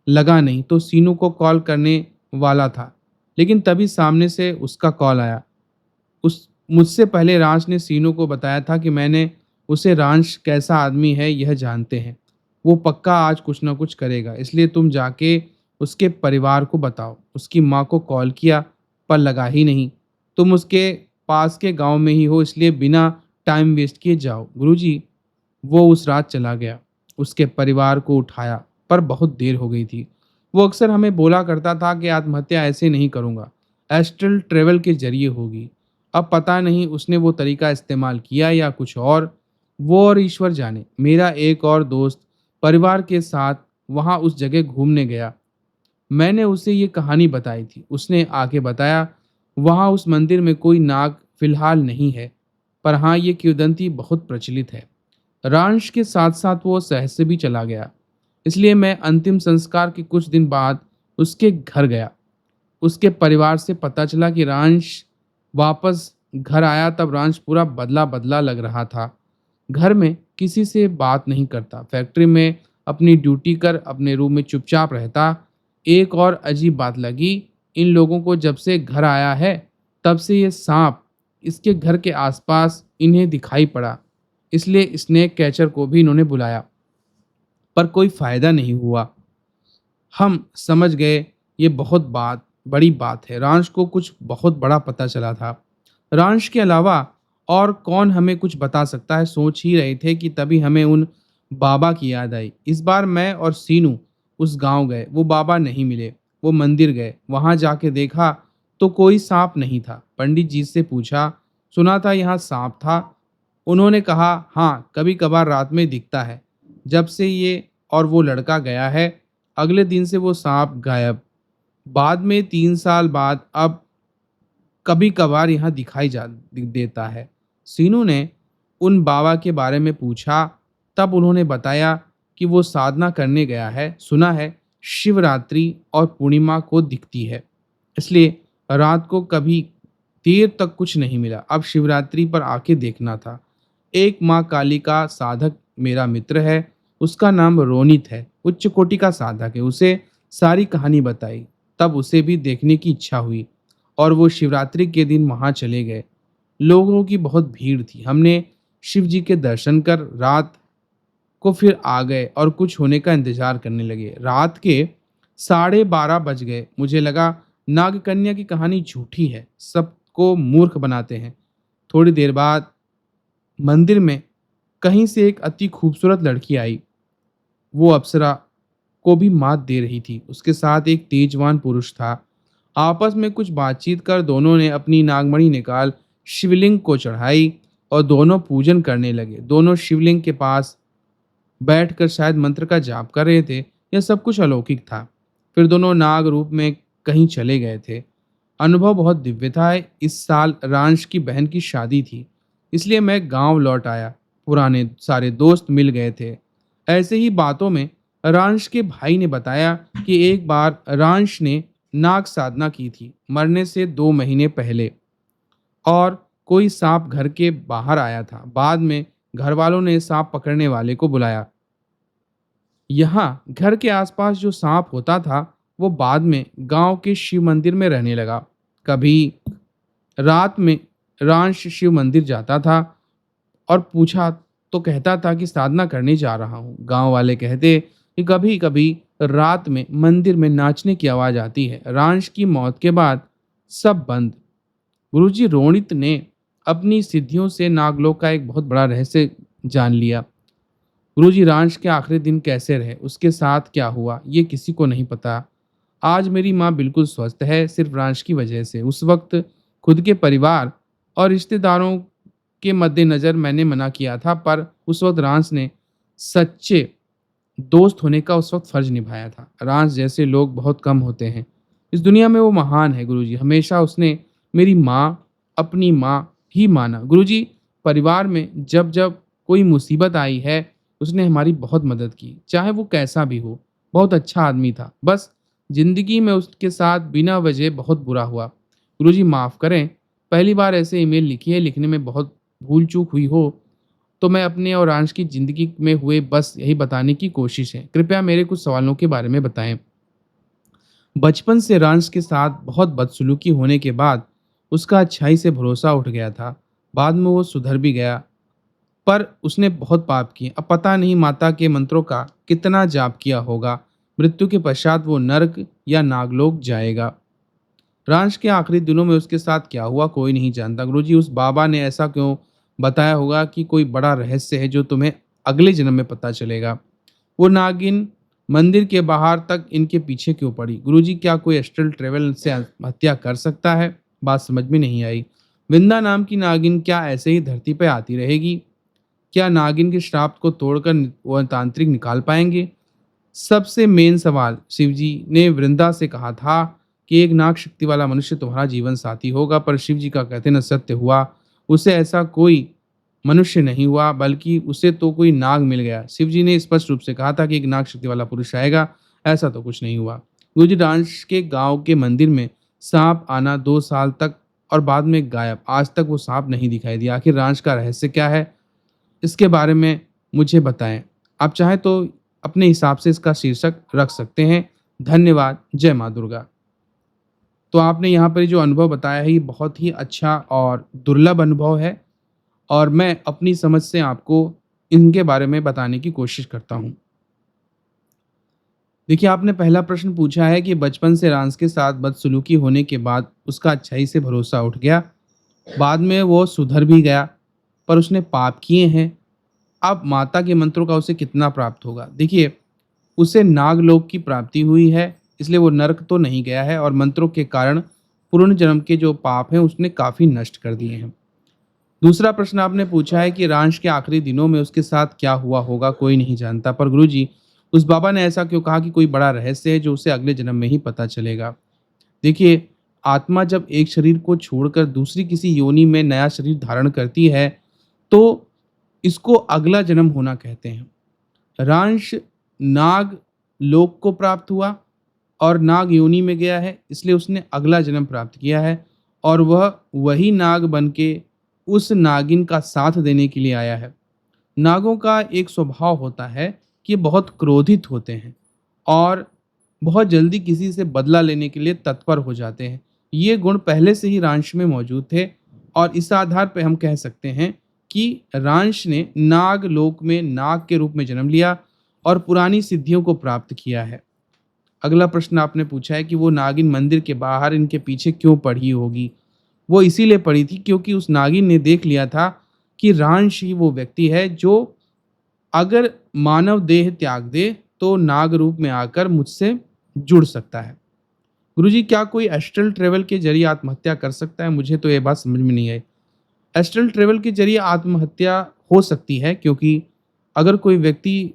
लगा नहीं। तो सीनू को कॉल करने वाला था, लेकिन तभी सामने से उसका कॉल आया। उस मुझसे पहले रांच ने सीनू को बताया था कि मैंने उसे रांच कैसा आदमी है यह जानते हैं। वो पक्का आज कुछ ना कुछ करेगा, इसलिए तुम जाके उसके परिवार को बताओ। उसकी माँ को कॉल किया पर लगा ही नहीं। तुम उसके पास के गांव में ही हो, इसलिए बिना टाइम वेस्ट किए जाओ। गुरुजी, वो उस रात चला गया। उसके परिवार को उठाया पर बहुत देर हो गई थी। वो अक्सर हमें बोला करता था कि आत्महत्या ऐसे नहीं करूंगा, एस्ट्रल ट्रेवल के जरिए होगी। अब पता नहीं उसने वो तरीका इस्तेमाल किया या कुछ और, वो और ईश्वर जाने। मेरा एक और दोस्त परिवार के साथ वहां उस जगह घूमने गया। मैंने उसे ये कहानी बताई थी। उसने आके बताया, वहां उस मंदिर में कोई नाग फिलहाल नहीं है, पर हाँ ये किंवदंती बहुत प्रचलित है। रांश के साथ साथ वो शहर से भी चला गया, इसलिए मैं अंतिम संस्कार के कुछ दिन बाद उसके घर गया। उसके परिवार से पता चला कि रांश वापस घर आया। तब रांश पूरा बदला बदला लग रहा था। घर में किसी से बात नहीं करता, फैक्ट्री में अपनी ड्यूटी कर अपने रूम में चुपचाप रहता। एक और अजीब बात लगी, इन लोगों को जब से घर आया है तब से ये सांप इसके घर के आसपास इन्हें दिखाई पड़ा, इसलिए स्नेक कैचर को भी इन्होंने बुलाया, पर कोई फायदा नहीं हुआ। हम समझ गए ये बहुत बड़ी बात है। रांश को कुछ बहुत बड़ा पता चला था। रांश के अलावा और कौन हमें कुछ बता सकता है, सोच ही रहे थे कि तभी हमें उन बाबा की याद आई। इस बार मैं और सीनू उस गांव गए। वो बाबा नहीं मिले। वो मंदिर गए, वहां जाके देखा तो कोई सांप नहीं था। पंडित जी से पूछा, सुना था यहाँ सांप था। उन्होंने कहा, हाँ कभी कभार रात में दिखता है। जब से ये और वो लड़का गया है, अगले दिन से वो सांप गायब। बाद में 3 साल बाद अब कभी कभार यहाँ देता है। सीनू ने उन बाबा के बारे में पूछा। तब उन्होंने बताया कि वो साधना करने गया है। सुना है शिवरात्रि और पूर्णिमा को दिखती है, इसलिए रात को कभी देर तक कुछ नहीं मिला। अब शिवरात्रि पर आके देखना था। एक माँ काली का साधक मेरा मित्र है, उसका नाम रोनित है, उच्च कोटि का साधक है। उसे सारी कहानी बताई। तब उसे भी देखने की इच्छा हुई और वो शिवरात्रि के दिन वहां चले गए। लोगों की बहुत भीड़ थी। हमने शिव जी के दर्शन कर रात को फिर आ गए और कुछ होने का इंतजार करने लगे। रात के 12:30 बज गए। मुझे लगा नागकन्या की कहानी झूठी है, सबको मूर्ख बनाते हैं। थोड़ी देर बाद मंदिर में कहीं से एक अति खूबसूरत लड़की आई। वो अप्सरा को भी मात दे रही थी। उसके साथ एक तेजवान पुरुष था। आपस में कुछ बातचीत कर दोनों ने अपनी नागमणि निकाल शिवलिंग को चढ़ाई और दोनों पूजन करने लगे। दोनों शिवलिंग के पास बैठकर शायद मंत्र का जाप कर रहे थे। यह सब कुछ अलौकिक था। फिर दोनों नाग रूप में कहीं चले गए थे। अनुभव बहुत दिव्य था। इस साल रांश की बहन की शादी थी, इसलिए मैं गांव लौट आया। पुराने सारे दोस्त मिल गए थे। ऐसे ही बातों में रांश के भाई ने बताया कि एक बार रांश ने नाग साधना की थी, मरने से 2 महीने पहले, और कोई सांप घर के बाहर आया था। बाद में घर वालों ने सांप पकड़ने वाले को बुलाया। यहाँ घर के आसपास जो सांप होता था वो बाद में गांव के शिव मंदिर में रहने लगा। कभी रात में रांश शिव मंदिर जाता था और पूछा तो कहता था कि साधना करने जा रहा हूँ। गांव वाले कहते कि कभी कभी रात में मंदिर में नाचने की आवाज आती है। रांश की मौत के बाद सब बंद। गुरुजी रोनित ने अपनी सिद्धियों से नागलोक का एक बहुत बड़ा रहस्य जान लिया। गुरुजी रांश के आखिरी दिन कैसे रहे, उसके साथ क्या हुआ, ये किसी को नहीं पता। आज मेरी माँ बिल्कुल स्वस्थ है, सिर्फ रांश की वजह से। उस वक्त खुद के परिवार और रिश्तेदारों के मद्देनजर मैंने मना किया था, पर उस वक्त रांश ने सच्चे दोस्त होने का उस वक्त फर्ज निभाया था। रांस जैसे लोग बहुत कम होते हैं इस दुनिया में। वो महान है गुरुजी। हमेशा उसने मेरी माँ अपनी माँ ही माना। गुरुजी, परिवार में जब जब कोई मुसीबत आई है उसने हमारी बहुत मदद की, चाहे वो कैसा भी हो। बहुत अच्छा आदमी था। बस जिंदगी में उसके साथ बिना वजह बहुत बुरा हुआ। गुरुजी माफ़ करें, पहली बार ऐसे ईमेल लिखी है, लिखने में बहुत भूल चूक हुई हो तो मैं अपने और अंश की ज़िंदगी में हुए बस यही बताने की कोशिश है। कृपया मेरे कुछ सवालों के बारे में बताएं। बचपन से रांस के साथ बहुत बदसलूकी होने के बाद उसका अच्छाई से भरोसा उठ गया था। बाद में वो सुधर भी गया, पर उसने बहुत पाप किए। अब पता नहीं माता के मंत्रों का कितना जाप किया होगा। मृत्यु के पश्चात वो नरक या नागलोक जाएगा। रांश के आखिरी दिनों में उसके साथ क्या हुआ कोई नहीं जानता। गुरुजी, उस बाबा ने ऐसा क्यों बताया होगा कि कोई बड़ा रहस्य है जो तुम्हें अगले जन्म में पता चलेगा। वो नागिन मंदिर के बाहर तक इनके पीछे क्यों पड़ी। गुरुजी, क्या कोई एस्ट्रल ट्रेवल से हत्या कर सकता है। बात समझ में नहीं आई। विंदा नाम की नागिन क्या ऐसे ही धरती पर आती रहेगी। क्या नागिन के श्राप को तोड़कर वो तांत्रिक निकाल पाएंगे। सबसे मेन सवाल, शिवजी ने वृंदा से कहा था कि एक नाग शक्ति वाला मनुष्य तुम्हारा जीवन साथी होगा, पर शिवजी का कहते न सत्य हुआ। उसे ऐसा कोई मनुष्य नहीं हुआ, बल्कि उसे तो कोई नाग मिल गया। शिवजी ने स्पष्ट रूप से कहा था कि एक नाग शक्ति वाला पुरुष आएगा, ऐसा तो कुछ नहीं हुआ। गुजरांश के गांव के मंदिर में सांप आना 2 साल तक और बाद में गायब। आज तक वो सांप नहीं दिखाई दिया। आखिर रांश का रहस्य क्या है, इसके बारे में मुझे बताएं। आप चाहें तो अपने हिसाब से इसका शीर्षक रख सकते हैं। धन्यवाद। जय माँ दुर्गा। तो आपने यहाँ पर जो अनुभव बताया है ये बहुत ही अच्छा और दुर्लभ अनुभव है, और मैं अपनी समझ से आपको इनके बारे में बताने की कोशिश करता हूँ। देखिए, आपने पहला प्रश्न पूछा है कि बचपन से रांस के साथ बदसलूकी होने के बाद उसका अच्छाई से भरोसा उठ गया। बाद में वो सुधर भी गया, पर उसने पाप किए हैं। अब माता के मंत्रों का उसे कितना प्राप्त होगा। देखिए, उसे नागलोक की प्राप्ति हुई है, इसलिए वो नरक तो नहीं गया है, और मंत्रों के कारण पूर्ण जन्म के जो पाप हैं उसने काफी नष्ट कर दिए हैं। दूसरा प्रश्न आपने पूछा है कि रांश के आखिरी दिनों में उसके साथ क्या हुआ होगा कोई नहीं जानता, पर गुरुजी, उस बाबा ने ऐसा क्यों कहा कि कोई बड़ा रहस्य है जो उसे अगले जन्म में ही पता चलेगा। देखिए, आत्मा जब एक शरीर को छोड़कर दूसरी किसी योनि में नया शरीर धारण करती है तो इसको अगला जन्म होना कहते हैं। रांश नाग लोक को प्राप्त हुआ और नाग योनि में गया है, इसलिए उसने अगला जन्म प्राप्त किया है, और वह वही नाग बन के उस नागिन का साथ देने के लिए आया है। नागों का एक स्वभाव होता है कि बहुत क्रोधित होते हैं और बहुत जल्दी किसी से बदला लेने के लिए तत्पर हो जाते हैं। ये गुण पहले से ही रांश में मौजूद थे और इस आधार पे हम कह सकते हैं कि रांश ने नाग लोक में नाग के रूप में जन्म लिया और पुरानी सिद्धियों को प्राप्त किया है। अगला प्रश्न आपने पूछा है कि वो नागिन मंदिर के बाहर इनके पीछे क्यों पड़ी होगी? वो इसीलिए पड़ी थी क्योंकि उस नागिन ने देख लिया था कि रांश ही वो व्यक्ति है जो अगर मानव देह त्याग दे तो नाग रूप में आकर मुझसे जुड़ सकता है। गुरुजी, क्या कोई एस्ट्रल ट्रेवल के जरिए आत्महत्या कर सकता है? मुझे तो ये बात समझ में नहीं आई। एस्ट्रल ट्रेवल के जरिए आत्महत्या हो सकती है क्योंकि अगर कोई व्यक्ति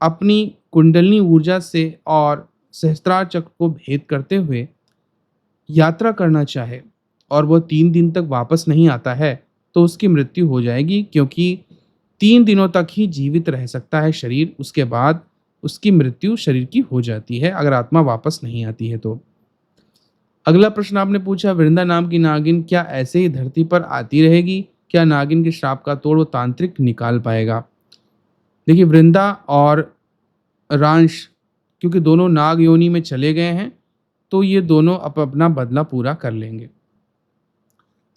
अपनी कुंडलिनी ऊर्जा से और सहस्त्रार चक्र को भेद करते हुए यात्रा करना चाहे और वो 3 दिन तक वापस नहीं आता है, तो उसकी मृत्यु हो जाएगी क्योंकि 3 दिनों तक ही जीवित रह सकता है शरीर, उसके बाद उसकी मृत्यु शरीर की हो जाती है अगर आत्मा वापस नहीं आती है तो। अगला प्रश्न आपने पूछा, वृंदा नाम की नागिन क्या ऐसे ही धरती पर आती रहेगी? क्या नागिन के श्राप का तोड़ वो तांत्रिक निकाल पाएगा? देखिए, वृंदा और रांश क्योंकि दोनों नाग योनि में चले गए हैं, तो ये दोनों अपना बदला पूरा कर लेंगे।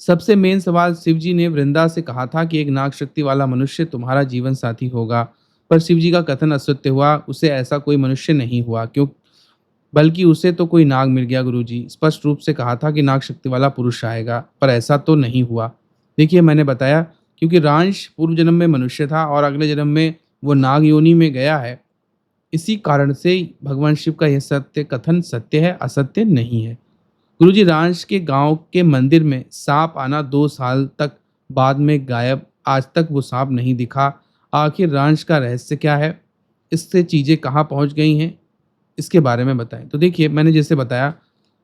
सबसे मेन सवाल, शिव जी ने वृंदा से कहा था कि एक नाग शक्ति वाला मनुष्य तुम्हारा जीवन साथी होगा, पर शिव जी का कथन असत्य हुआ, उसे ऐसा कोई मनुष्य नहीं हुआ। क्यों? बल्कि उसे तो कोई नाग मिल गया। गुरुजी, स्पष्ट रूप से कहा था कि नाग शक्ति वाला पुरुष आएगा, पर ऐसा तो नहीं हुआ। देखिए, मैंने बताया क्योंकि रांश पूर्व जन्म में मनुष्य था और अगले जन्म में वो नाग योनि में गया है, इसी कारण से भगवान शिव का यह सत्य कथन सत्य है, असत्य नहीं है। गुरुजी, रांश के गांव के मंदिर में सांप आना 2 साल तक बाद में गायब, आज तक वो सांप नहीं दिखा। आखिर रांश का रहस्य क्या है? इससे चीजें कहाँ पहुंच गई हैं, इसके बारे में बताएं। तो देखिए, मैंने जैसे बताया,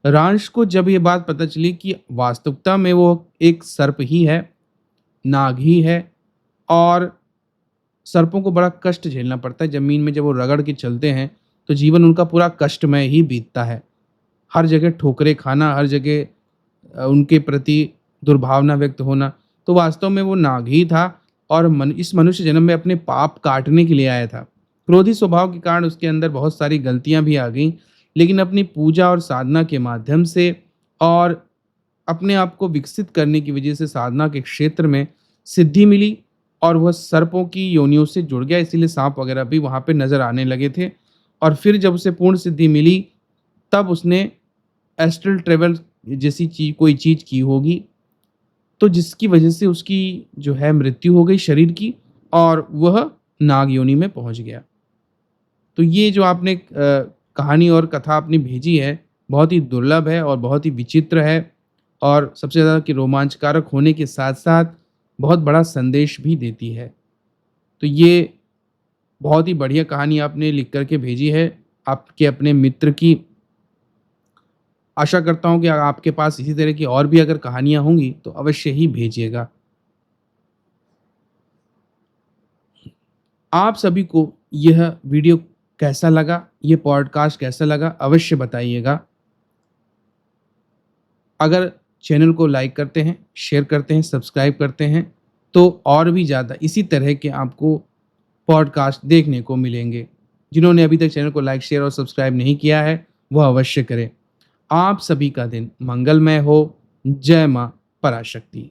रांश को जब ये बात पता चली कि वास्तविकता में वो एक सर्प ही है, नाग ही है और सर्पों को बड़ा कष्ट झेलना पड़ता है। ज़मीन में जब वो रगड़ के चलते हैं, तो जीवन उनका पूरा कष्टमय ही बीतता है। हर जगह ठोकरें खाना, हर जगह उनके प्रति दुर्भावना व्यक्त होना। तो वास्तव में वो नाग ही था और इस मनुष्य जन्म में अपने पाप काटने के लिए आया था। क्रोधी स्वभाव के कारण उसके अंदर बहुत सारी गलतियाँ भी आ गईं, लेकिन अपनी पूजा और साधना के माध्यम से और अपने आप को विकसित करने की वजह से साधना के क्षेत्र में सिद्धि मिली और वह सर्पों की योनियों से जुड़ गया, इसीलिए सांप वगैरह भी वहाँ पे नज़र आने लगे थे। और फिर जब उसे पूर्ण सिद्धि मिली, तब उसने एस्ट्रल ट्रैवल जैसी कोई चीज़ की होगी, तो जिसकी वजह से उसकी जो है मृत्यु हो गई शरीर की और वह नाग योनि में पहुँच गया। तो ये जो आपने कहानी और कथा आपने भेजी है, बहुत ही दुर्लभ है और बहुत ही विचित्र है और सबसे ज़्यादा कि रोमांचकारक होने के साथ-साथ बहुत बड़ा संदेश भी देती है। तो ये बहुत ही बढ़िया कहानी आपने लिख कर के भेजी है, आपके अपने मित्र की। आशा करता हूँ कि आपके पास इसी तरह की और भी अगर कहानियाँ होंगी, तो अवश्य ही भेजिएगा। आप सभी को यह वीडियो कैसा लगा, ये पॉडकास्ट कैसा लगा, अवश्य बताइएगा। अगर चैनल को लाइक करते हैं, शेयर करते हैं, सब्सक्राइब करते हैं, तो और भी ज़्यादा इसी तरह के आपको पॉडकास्ट देखने को मिलेंगे। जिन्होंने अभी तक चैनल को लाइक, शेयर और सब्सक्राइब नहीं किया है, वह अवश्य करें। आप सभी का दिन मंगलमय हो। जय माँ पराशक्ति।